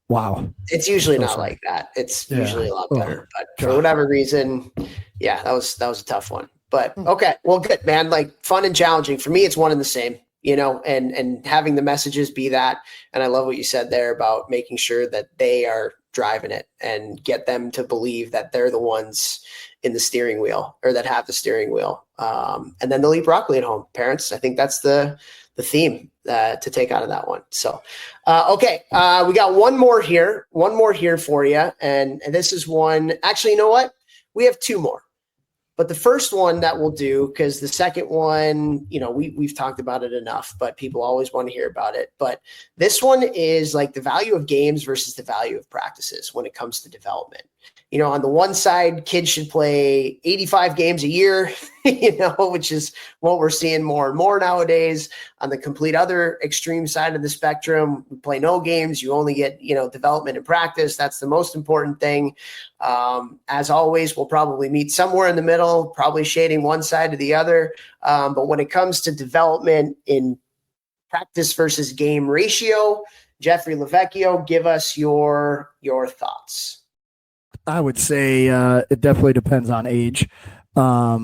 Wow. it's usually So not sorry. like that. It's Yeah. usually a lot Oh, better. But for God. whatever reason, yeah, that was a tough one. But okay, well, good, man. Like fun and challenging. For me, it's one and the same, and having the messages be that. And I love what you said there about making sure that they are driving it and get them to believe that they're the ones in the steering wheel or that have the steering wheel. And then they'll eat broccoli at home. Parents, I think that's the theme to take out of that one. So, okay, we got one more here for you. And this is one, actually, you know what? We have two more. But the first one that we'll do, because the second one, we've talked about it enough, but people always want to hear about it. But this one is like the value of games versus the value of practices when it comes to development. On the one side, kids should play 85 games a year, which is what we're seeing more and more nowadays. On the complete other extreme side of the spectrum, we play no games. You only get, development and practice. That's the most important thing. As always, we'll probably meet somewhere in the middle, probably shading one side to the other. But when it comes to development in practice versus game ratio, Jeffrey Lavecchio, give us your thoughts. I would say it definitely depends on age. I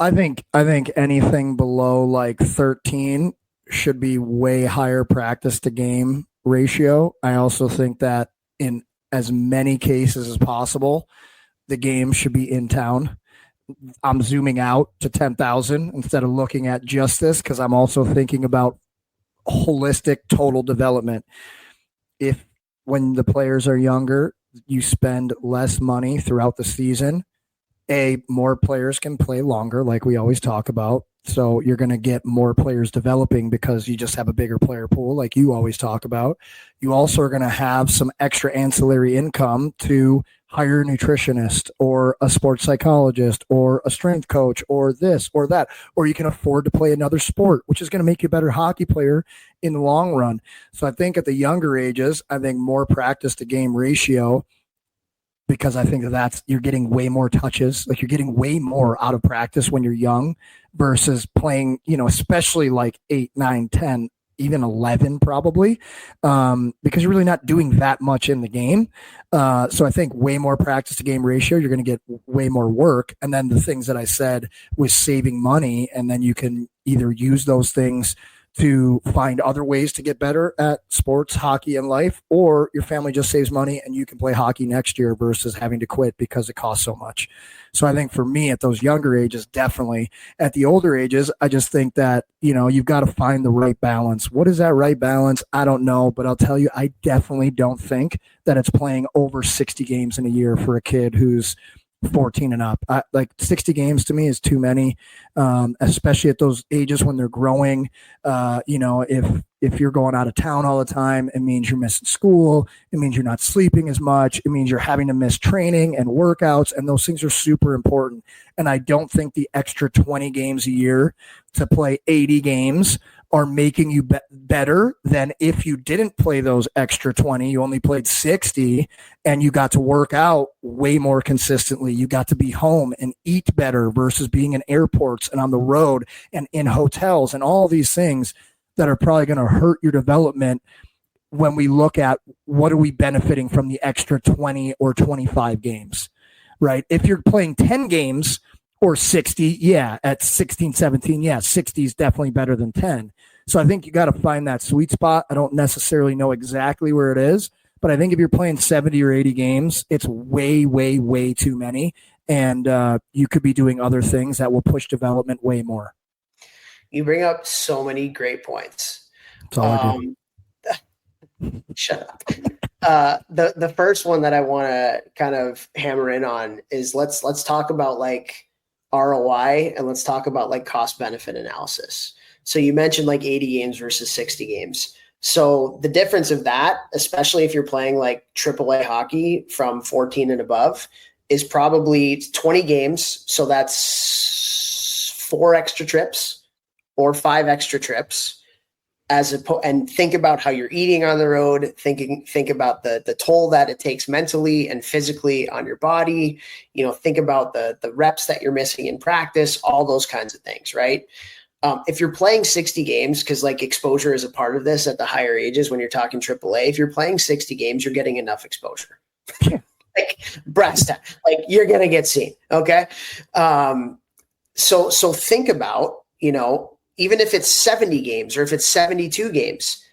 think anything below like 13 should be way higher practice to game ratio. I also think that in as many cases as possible, the game should be in town. I'm zooming out to 10,000 instead of looking at just this because I'm also thinking about holistic total development. If when the players are younger, you spend less money throughout the season. More players can play longer, like we always talk about. So you're going to get more players developing because you just have a bigger player pool, like you always talk about. You also are going to have some extra ancillary income to hire a nutritionist or a sports psychologist or a strength coach or this or that, or you can afford to play another sport, which is going to make you a better hockey player in the long run. So I think at the younger ages, I think more practice to game ratio, because I think you're getting way more touches. Like you're getting way more out of practice when you're young versus playing, especially like 8, 9, 10, even 11 probably, because you're really not doing that much in the game. So I think way more practice to game ratio, you're going to get way more work. And then the things that I said was saving money, and then you can either use those things to find other ways to get better at sports, hockey, and life, or your family just saves money and you can play hockey next year versus having to quit because it costs so much. So I think for me at those younger ages, definitely. At the older ages, I just think that, you've got to find the right balance. What is that right balance? I don't know, but I'll tell you, I definitely don't think that it's playing over 60 games in a year for a kid who's 14 and up. Like 60 games to me is too many, especially at those ages when they're growing. If you're going out of town all the time, it means you're missing school. It means you're not sleeping as much. It means you're having to miss training and workouts, and those things are super important. And I don't think the extra 20 games a year to play 80 games are making you better than if you didn't play those extra 20, you only played 60, and you got to work out way more consistently. You got to be home and eat better versus being in airports and on the road and in hotels and all these things that are probably going to hurt your development when we look at what are we benefiting from the extra 20 or 25 games, right? If you're playing 10 games or 60, yeah, at 16, 17, yeah, 60 is definitely better than 10. So I think you got to find that sweet spot. I don't necessarily know exactly where it is, but I think if you're playing 70 or 80 games, it's way, way, way too many. And you could be doing other things that will push development way more. You bring up so many great points. That's all I do. Shut up. The first one that I want to kind of hammer in on is let's talk about like ROI and let's talk about like cost benefit analysis. So you mentioned like 80 games versus 60 games. So the difference of that, especially if you're playing like AAA hockey from 14 and above, is probably 20 games. So that's 4 extra trips or 5 extra trips and think about how you're eating on the road, think about the toll that it takes mentally and physically on your body, think about the reps that you're missing in practice, all those kinds of things, right? If you're playing 60 games, because like exposure is a part of this at the higher ages when you're talking AAA, if you're playing 60 games, you're getting enough exposure. Like breast time, like you're going to get seen. Okay. So think about, even if it's 70 games or if it's 72 games,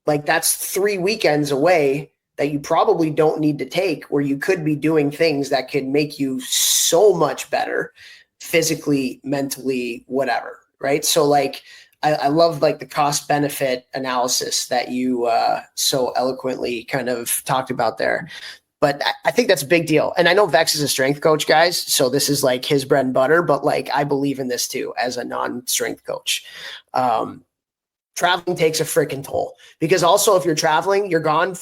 like that's 3 weekends away that you probably don't need to take, where you could be doing things that could make you so much better physically, mentally, whatever. Right. So like, I love like the cost benefit analysis that you so eloquently kind of talked about there. But I think that's a big deal. And I know Vex is a strength coach, guys. So this is like his bread and butter, but like, I believe in this too, as a non-strength coach. Traveling takes a freaking toll, because also if you're traveling, you're gone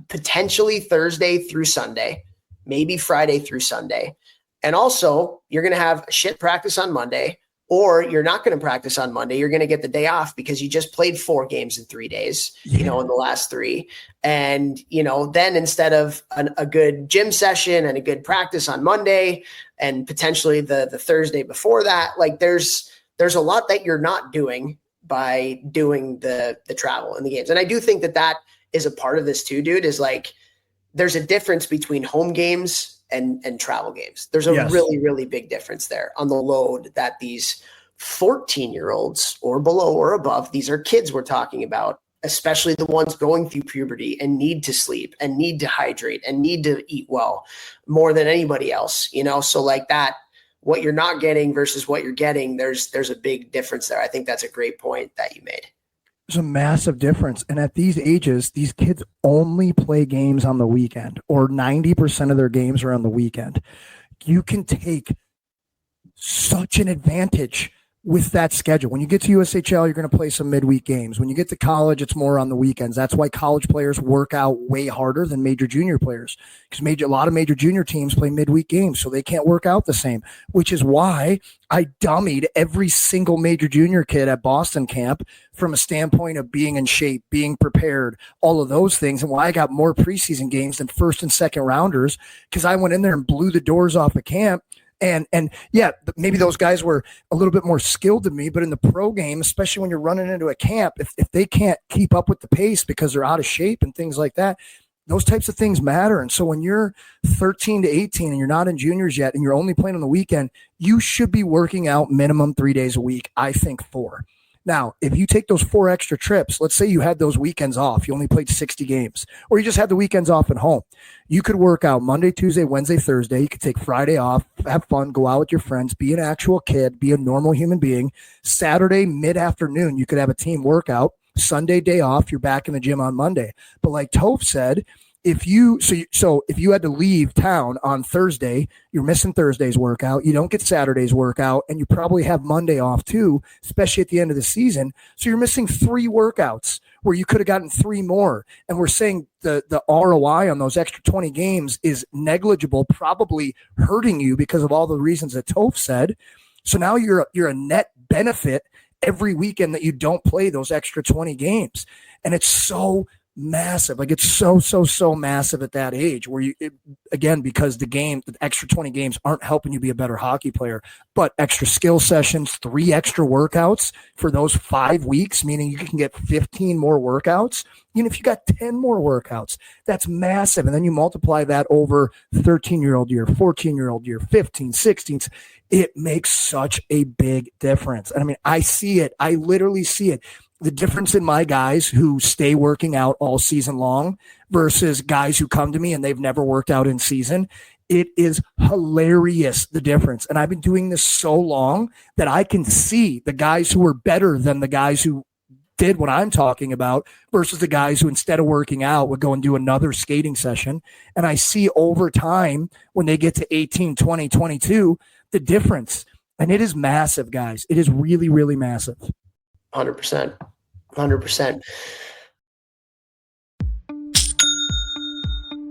potentially Thursday through Sunday, maybe Friday through Sunday. And also you're going to have shit practice on Monday, or you're not going to practice on Monday. You're going to get the day off because you just played 4 games in 3 days, in the last 3. And, then instead of a good gym session and a good practice on Monday and potentially the Thursday before that, like there's a lot that you're not doing by doing the travel and the games. And I do think that is a part of this too, dude, is like, there's a difference between home games and travel games. There's a really, really big difference there on the load that these 14-year-olds or below or above, these are kids we're talking about, especially the ones going through puberty and need to sleep and need to hydrate and need to eat well more than anybody else, So like that, what you're not getting versus what you're getting, there's a big difference there. I think that's a great point that you made. There's a massive difference. And at these ages, these kids only play games on the weekend, or 90% of their games are on the weekend. You can take such an advantage with that schedule. When you get to USHL, you're going to play some midweek games. When you get to college, it's more on the weekends. That's why college players work out way harder than major junior players, because a lot of major junior teams play midweek games, so they can't work out the same, which is why I dummied every single major junior kid at Boston camp from a standpoint of being in shape, being prepared, all of those things, and why I got more preseason games than first and second rounders, because I went in there and blew the doors off of camp. And yeah, maybe those guys were a little bit more skilled than me, but in the pro game, especially when you're running into a camp, if they can't keep up with the pace because they're out of shape and things like that, those types of things matter. And so when you're 13 to 18 and you're not in juniors yet and you're only playing on the weekend, you should be working out minimum 3 days a week. I think 4. Now, if you take those 4 extra trips, let's say you had those weekends off, you only played 60 games, or you just had the weekends off at home. You could work out Monday, Tuesday, Wednesday, Thursday. You could take Friday off, have fun, go out with your friends, be an actual kid, be a normal human being. Saturday, mid-afternoon, you could have a team workout. Sunday, day off, you're back in the gym on Monday. But like Toph said, if you had to leave town on Thursday, you're missing Thursday's workout. You don't get Saturday's workout, and you probably have Monday off too, especially at the end of the season. So you're missing 3 workouts where you could have gotten 3 more. And we're saying the ROI on those extra 20 games is negligible, probably hurting you because of all the reasons that Toph said. So now you're a net benefit every weekend that you don't play those extra 20 games. And it's so massive. Like it's so massive at that age where because the extra 20 games aren't helping you be a better hockey player, but extra skill sessions, 3 extra workouts for those 5 weeks, meaning you can get 15 more workouts. Even if you got 10 more workouts, that's massive. And then you multiply that over 13-year-old year, 14-year-old year, 15, 16. It makes such a big difference. And I mean, I see it. I literally see it. The difference in my guys who stay working out all season long versus guys who come to me and they've never worked out in season, it is hilarious, the difference. And I've been doing this so long that I can see the guys who are better than the guys who did what I'm talking about versus the guys who instead of working out would go and do another skating session. And I see over time when they get to 18, 20, 22, the difference. And it is massive, guys. It is really, really massive. 100%. 100%.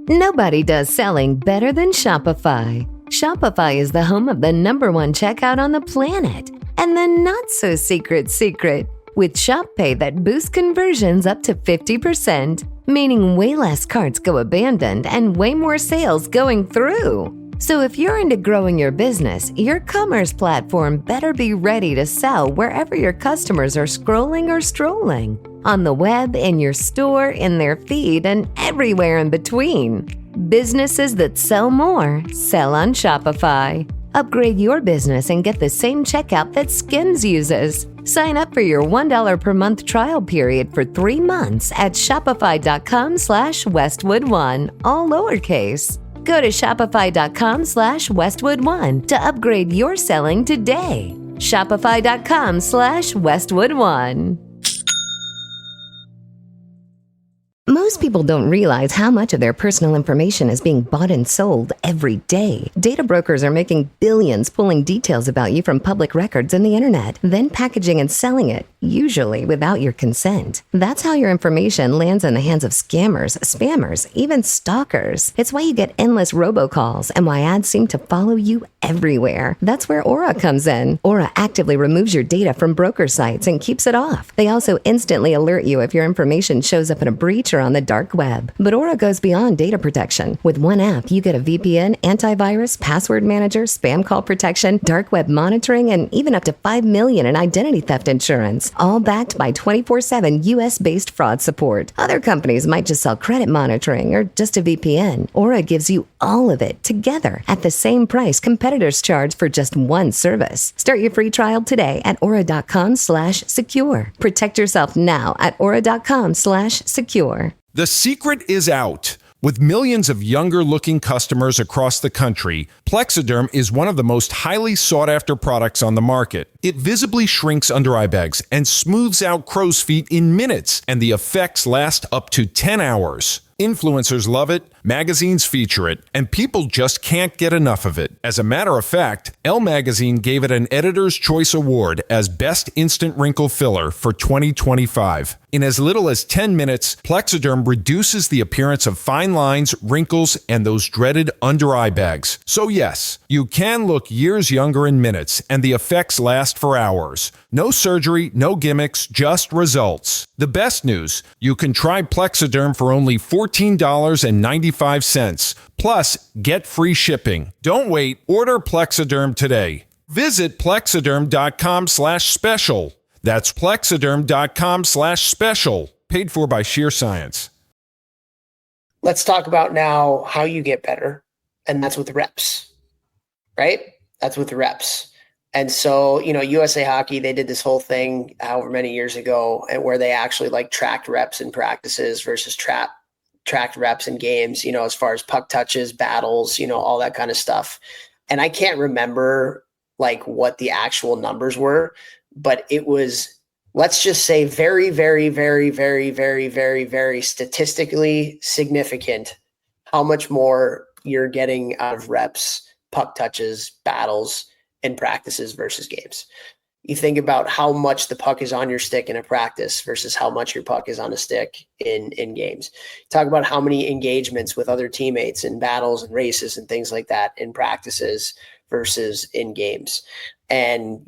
Nobody does selling better than Shopify. Shopify is the home of the #1 checkout on the planet. And the not-so-secret, with Shop Pay that boosts conversions up to 50%, meaning way less carts go abandoned and way more sales going through. So if you're into growing your business, your commerce platform better be ready to sell wherever your customers are scrolling or strolling. On the web, in your store, in their feed, and everywhere in between. Businesses that sell more sell on Shopify. Upgrade your business and get the same checkout that Skims uses. Sign up for your $1 per month trial period for 3 months at shopify.com/Westwood1, all lowercase. Go to shopify.com/Westwood1 to upgrade your selling today. Shopify.com/Westwood1. Most people don't realize how much of their personal information is being bought and sold every day. Data brokers are making billions pulling details about you from public records and the internet, then packaging and selling it, usually without your consent. That's how your information lands in the hands of scammers, spammers, even stalkers. It's why you get endless robocalls and why ads seem to follow you everywhere. That's where Aura comes in. Aura actively removes your data from broker sites and keeps it off. They also instantly alert you if your information shows up in a breach or on the dark web. But Aura goes beyond data protection. With one app, you get a VPN, antivirus, password manager, spam call protection, dark web monitoring, and even up to $5 million in identity theft insurance, all backed by 24/7 US-based fraud support. Other companies might just sell credit monitoring or just a VPN. Aura gives you all of it together at the same price competitors charge for just one service. Start your free trial today at aura.com/secure. Protect yourself now at aura.com/secure. The secret is out. With millions of younger-looking customers across the country, Plexiderm is one of the most highly sought-after products on the market. It visibly shrinks under eye bags and smooths out crow's feet in minutes, and the effects last up to 10 hours. Influencers love it, magazines feature it, and people just can't get enough of it. As a matter of fact, Elle Magazine gave it an Editor's Choice Award as Best Instant Wrinkle Filler for 2025. In as little as 10 minutes, Plexiderm reduces the appearance of fine lines, wrinkles, and those dreaded under-eye bags. So yes, you can look years younger in minutes, and the effects last for hours. No surgery, no gimmicks, just results. The best news, you can try Plexiderm for only $14.95. Plus, get free shipping. Don't wait. Order Plexiderm today. Visit plexiderm.com/special. That's plexiderm.com/special. Paid for by Sheer Science. Let's talk about now how you get better. And that's with reps, right? That's with the reps. And so, USA Hockey, they did this whole thing however many years ago, and where they actually tracked reps in practices versus tracked reps in games, as far as puck touches, battles, all that kind of stuff. And I can't remember what the actual numbers were, but it was, let's just say, very, very, very, very, very, very, very statistically significant how much more you're getting out of reps, puck touches, battles in practices versus games. You think about how much the puck is on your stick in a practice versus how much your puck is on a stick in games. Talk about how many engagements with other teammates in battles and races and things like that in practices versus in games. And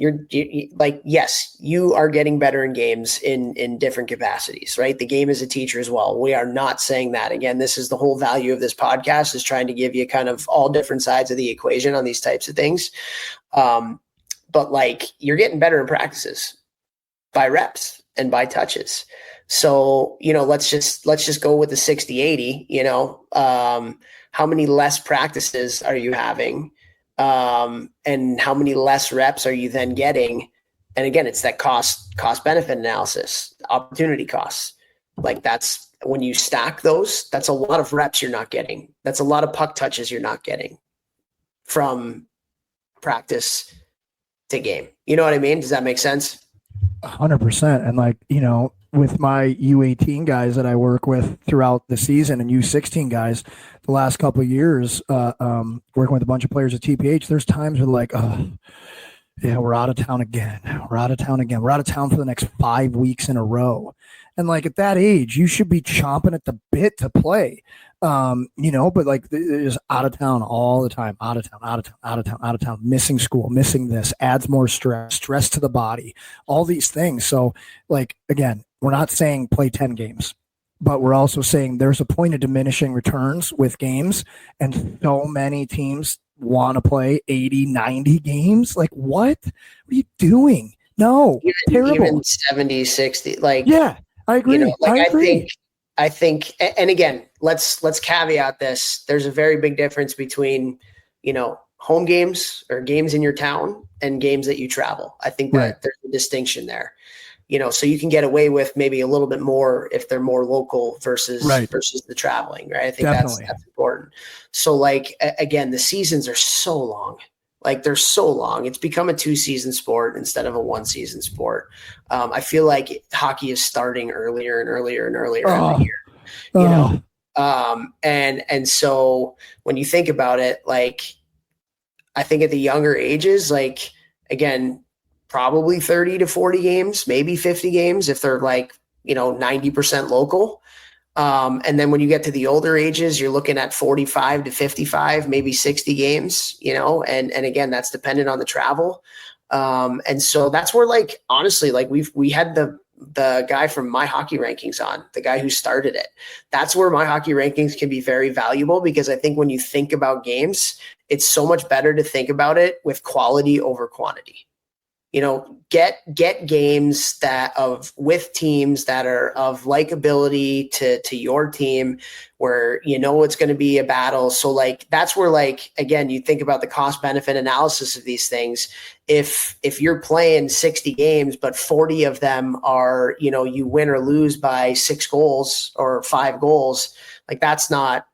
yes, you are getting better in games in different capacities, right? The game is a teacher as well. We are not saying that. Again, this is the whole value of this podcast, is trying to give you kind of all different sides of the equation on these types of things. But you're getting better in practices by reps and by touches. So, let's just go with the 60-80, how many less practices are you having? And how many less reps are you then getting? And again, it's that cost benefit analysis, opportunity costs. That's when you stack those, that's a lot of reps you're not getting. That's a lot of puck touches you're not getting from practice to game. You know what I mean? Does that make sense? 100%. And with my U18 guys that I work with throughout the season and U16 guys, the last couple of years, working with a bunch of players at TPH, there's times where we're out of town again. We're out of town for the next 5 weeks in a row. And like at that age, you should be chomping at the bit to play. But like there's out of town all the time, out of town, missing school, missing this, adds more stress to the body, all these things. So like, again, we're not saying play 10 games, but we're also saying there's a point of diminishing returns with games, and so many teams want to play 80, 90 games. Like, what are you doing? No, terrible. Even 70, 60. Like, yeah, I agree. I think, and again, let's caveat this. There's a very big difference between, home games or games in your town and games that you travel. I think that there's a distinction there. So you can get away with maybe a little bit more if they're more local versus the traveling, right? I think that's important. So like, again, the seasons are so long. Like they're so long. It's become a 2-season sport instead of a 1-season sport. I feel like hockey is starting earlier and earlier and earlier every year, and so when you think about it, like, I think at the younger ages, like, again, probably 30 to 40 games, maybe 50 games if they're like, 90% local. And then when you get to the older ages, you're looking at 45 to 55, maybe 60 games, and again, that's dependent on the travel. And so that's where, like, honestly, like we had the guy from My Hockey Rankings on, the guy who started it. That's where My Hockey Rankings can be very valuable, because I think when you think about games, it's so much better to think about it with quality over quantity. Get games with teams that are of likability to your team, where it's going to be a battle. So like, that's where, like, again, you think about the cost benefit analysis of these things. If you're playing 60 games, but 40 of them are, you win or lose by 6 goals or 5 goals, like that's not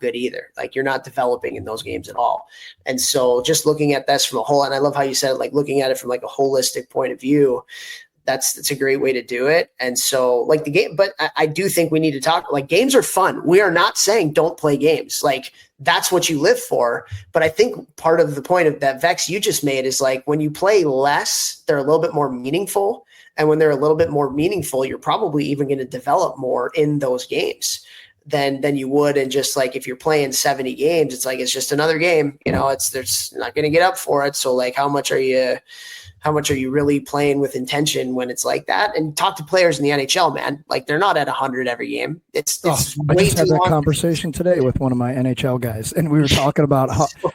good either. Like, you're not developing in those games at all. And so just looking at this from a whole, and I love how you said it, like looking at it from like a holistic point of view, that's a great way to do it. And so like the game, but I do think we need to talk, like, games are fun. We are not saying don't play games. Like, that's what you live for. But I think part of the point of that, Vex, you just made is like, when you play less, they're a little bit more meaningful. And when they're a little bit more meaningful, you're probably even going to develop more in those games than you would. And just like, if you're playing 70 games, it's like, it's just another game, there's not going to get up for it. So like, how much are you really playing with intention when it's like that? And talk to players in the NHL, man. Like, they're not at 100 every game. It's I just had that conversation today with one of my NHL guys, and we were talking about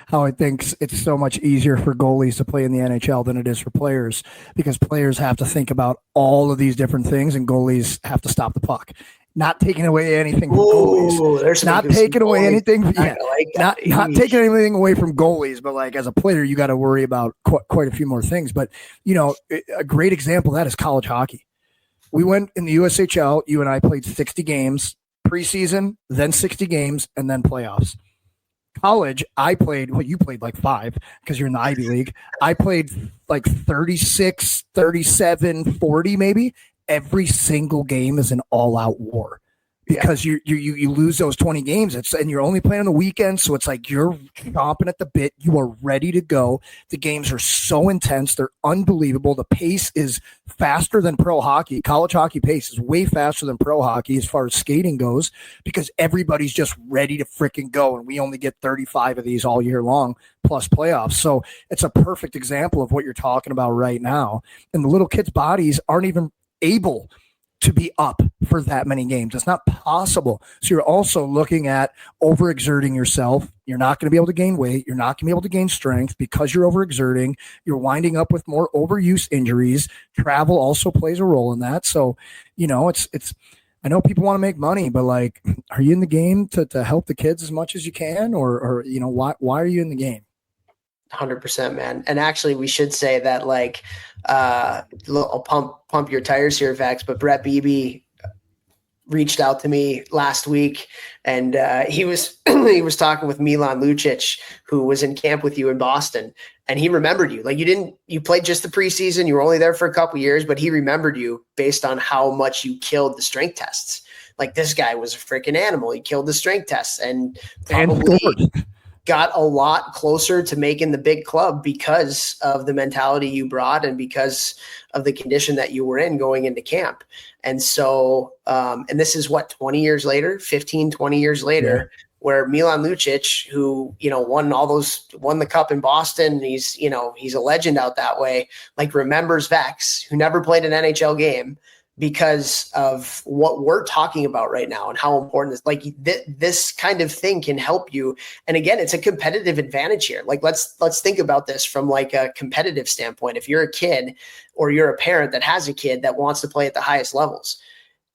how I think it's so much easier for goalies to play in the NHL than it is for players, because players have to think about all of these different things, and goalies have to stop the puck. Not taking away anything from goalies. Not taking away anything. Yeah, not taking anything away from goalies, but like, as a player, you got to worry about quite a few more things. But a great example of that is college hockey. We went in the USHL. You and I played 60 games preseason, then 60 games, and then playoffs. College, I played, you played like 5 because you're in the Ivy League. I played like 36, 37, 40 maybe. Every single game is an all-out war, because you lose those 20 games, and you're only playing on the weekend, so it's like you're chomping at the bit. You are ready to go. The games are so intense. They're unbelievable. The pace is faster than pro hockey. College hockey pace is way faster than pro hockey as far as skating goes, because everybody's just ready to freaking go, and we only get 35 of these all year long, plus playoffs. So it's a perfect example of what you're talking about right now. And the little kids' bodies aren't even able to be up for that many games. It's not possible. So you're also looking at overexerting yourself. You're not going to be able to gain weight. You're not going to be able to gain strength because you're overexerting. You're winding up with more overuse injuries. Travel also plays a role in that. So, it's I know people want to make money, but like, are you in the game to help the kids as much as you can, or why are you in the game? 100%, man. And actually, we should say that, like, I'll pump your tires here, Vex, but Brett Beebe reached out to me last week, and he was talking with Milan Lucic, who was in camp with you in Boston, and he remembered you. Like, you played just the preseason, you were only there for a couple years, but he remembered you based on how much you killed the strength tests. Like, this guy was a freaking animal. He killed the strength tests, and probably got a lot closer to making the big club because of the mentality you brought and because of the condition that you were in going into camp. And so, and this is what, 20 years later, 15, 20 years later, where Milan Lucic, who, won the cup in Boston, he's a legend out that way, like remembers Vex, who never played an NHL game, because of what we're talking about right now and how important this, like this kind of thing can help you. And again, it's a competitive advantage here. Like, let's think about this from like a competitive standpoint. If you're a kid or you're a parent that has a kid that wants to play at the highest levels,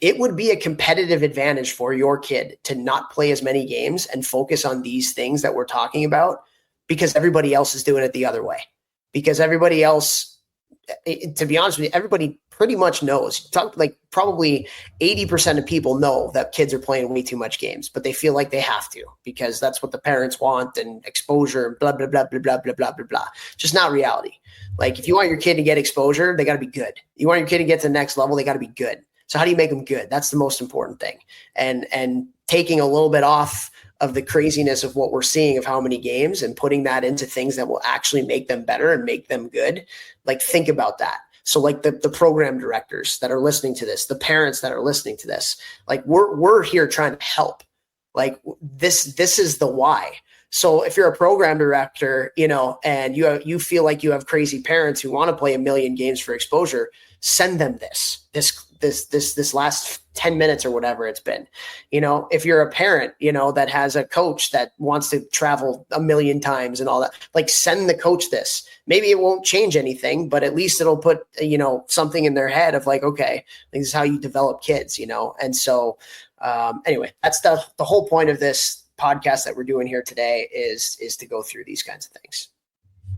it would be a competitive advantage for your kid to not play as many games and focus on these things that we're talking about, because everybody else is doing it the other way. Because everybody else, to be honest with you, everybody pretty much knows. Like probably 80% of people know that kids are playing way too much games, but they feel like they have to because that's what the parents want and exposure and blah, blah, blah, blah, blah, blah, blah, blah, blah. Just not reality. Like if you want your kid to get exposure, they got to be good. You want your kid to get to the next level, they got to be good. So how do you make them good? That's the most important thing. And taking a little bit off of the craziness of what we're seeing of how many games and putting that into things that will actually make them better and make them good. Like, think about that. So like the program directors that are listening to this, the parents that are listening to this, like we're here trying to help. Like this is the why. So if you're a program director, and you feel like you have crazy parents who want to play 1 million games for exposure, send them this last 10 minutes or whatever it's been. If you're a parent, that has a coach that wants to travel 1 million times and all that, like send the coach this. Maybe it won't change anything, but at least it'll put, something in their head of like, okay, this is how you develop kids, And so anyway, that's the whole point of this podcast that we're doing here today is to go through these kinds of things.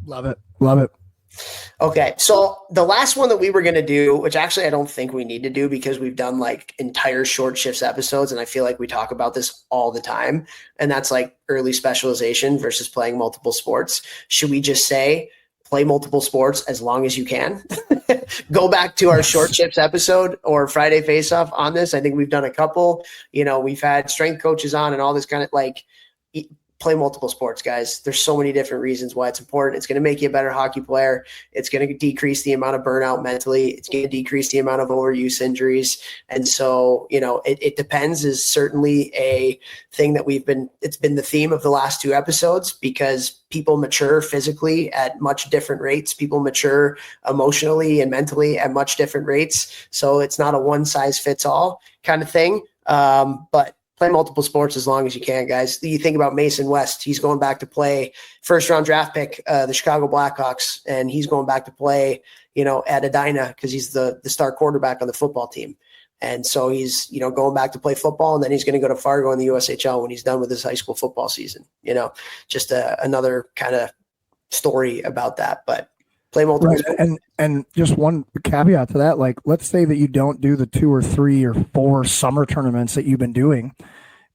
Love it. Love it. Okay. So the last one that we were going to do, which actually I don't think we need to do because we've done like entire short shifts episodes. And I feel like we talk about this all the time. And that's like early specialization versus playing multiple sports. Should we just say play multiple sports as long as you can? Go back to our short shifts episode or Friday face off on this. I think we've done a couple, we've had strength coaches on and all this kind of like play multiple sports, guys. There's so many different reasons why it's important. It's going to make you a better hockey player. It's going to decrease the amount of burnout mentally. It's going to decrease the amount of overuse injuries. And so, it depends is certainly a thing that it's been the theme of the last 2 episodes because people mature physically at much different rates. People mature emotionally and mentally at much different rates. So it's not a one size fits all kind of thing. But play multiple sports as long as you can, guys. You think about Mason West. He's going back to play first-round draft pick, the Chicago Blackhawks, and he's going back to play, at Edina because he's the star quarterback on the football team. And so he's, going back to play football, and then he's going to go to Fargo in the USHL when he's done with his high school football season. Just another kind of story about that. But play multiple sports. And just one caveat to that, like let's say that you don't do the 2 or 3 or 4 summer tournaments that you've been doing,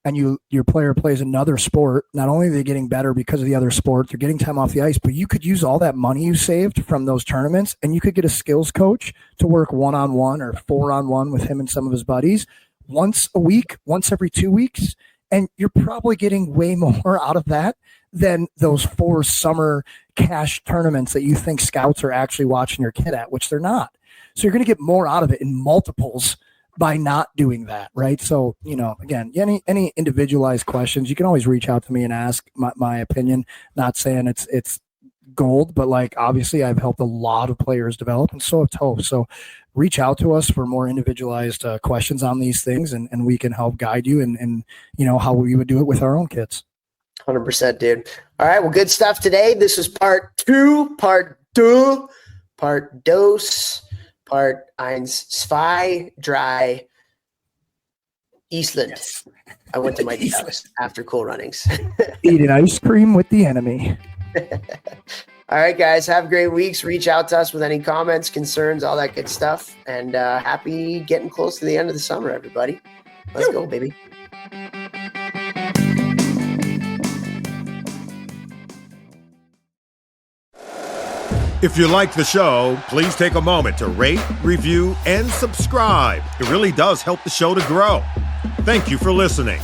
and your player plays another sport. Not only are they getting better because of the other sport, they're getting time off the ice, but you could use all that money you saved from those tournaments, and you could get a skills coach to work 1-on-1 or 4-on-1 with him and some of his buddies once a week, once every 2 weeks. And you're probably getting way more out of that than those 4 summer cash tournaments that you think scouts are actually watching your kid at, which they're not. So you're going to get more out of it in multiples by not doing that, right? So, again, any individualized questions, you can always reach out to me and ask my opinion. Not saying it's gold, but like obviously I've helped a lot of players develop, and so have Toph. So reach out to us for more individualized questions on these things, and we can help guide you and how we would do it with our own kids. 100%, dude. All right. Well, good stuff today. This is part 2, part dos, part 1, 2, 3, Island. Yes. I went to my house after Cool Runnings. Eating ice cream with the enemy. All right, guys. Have great weeks. Reach out to us with any comments, concerns, all that good stuff. And happy getting close to the end of the summer, everybody. Let's go, baby. If you like the show, please take a moment to rate, review, and subscribe. It really does help the show to grow. Thank you for listening.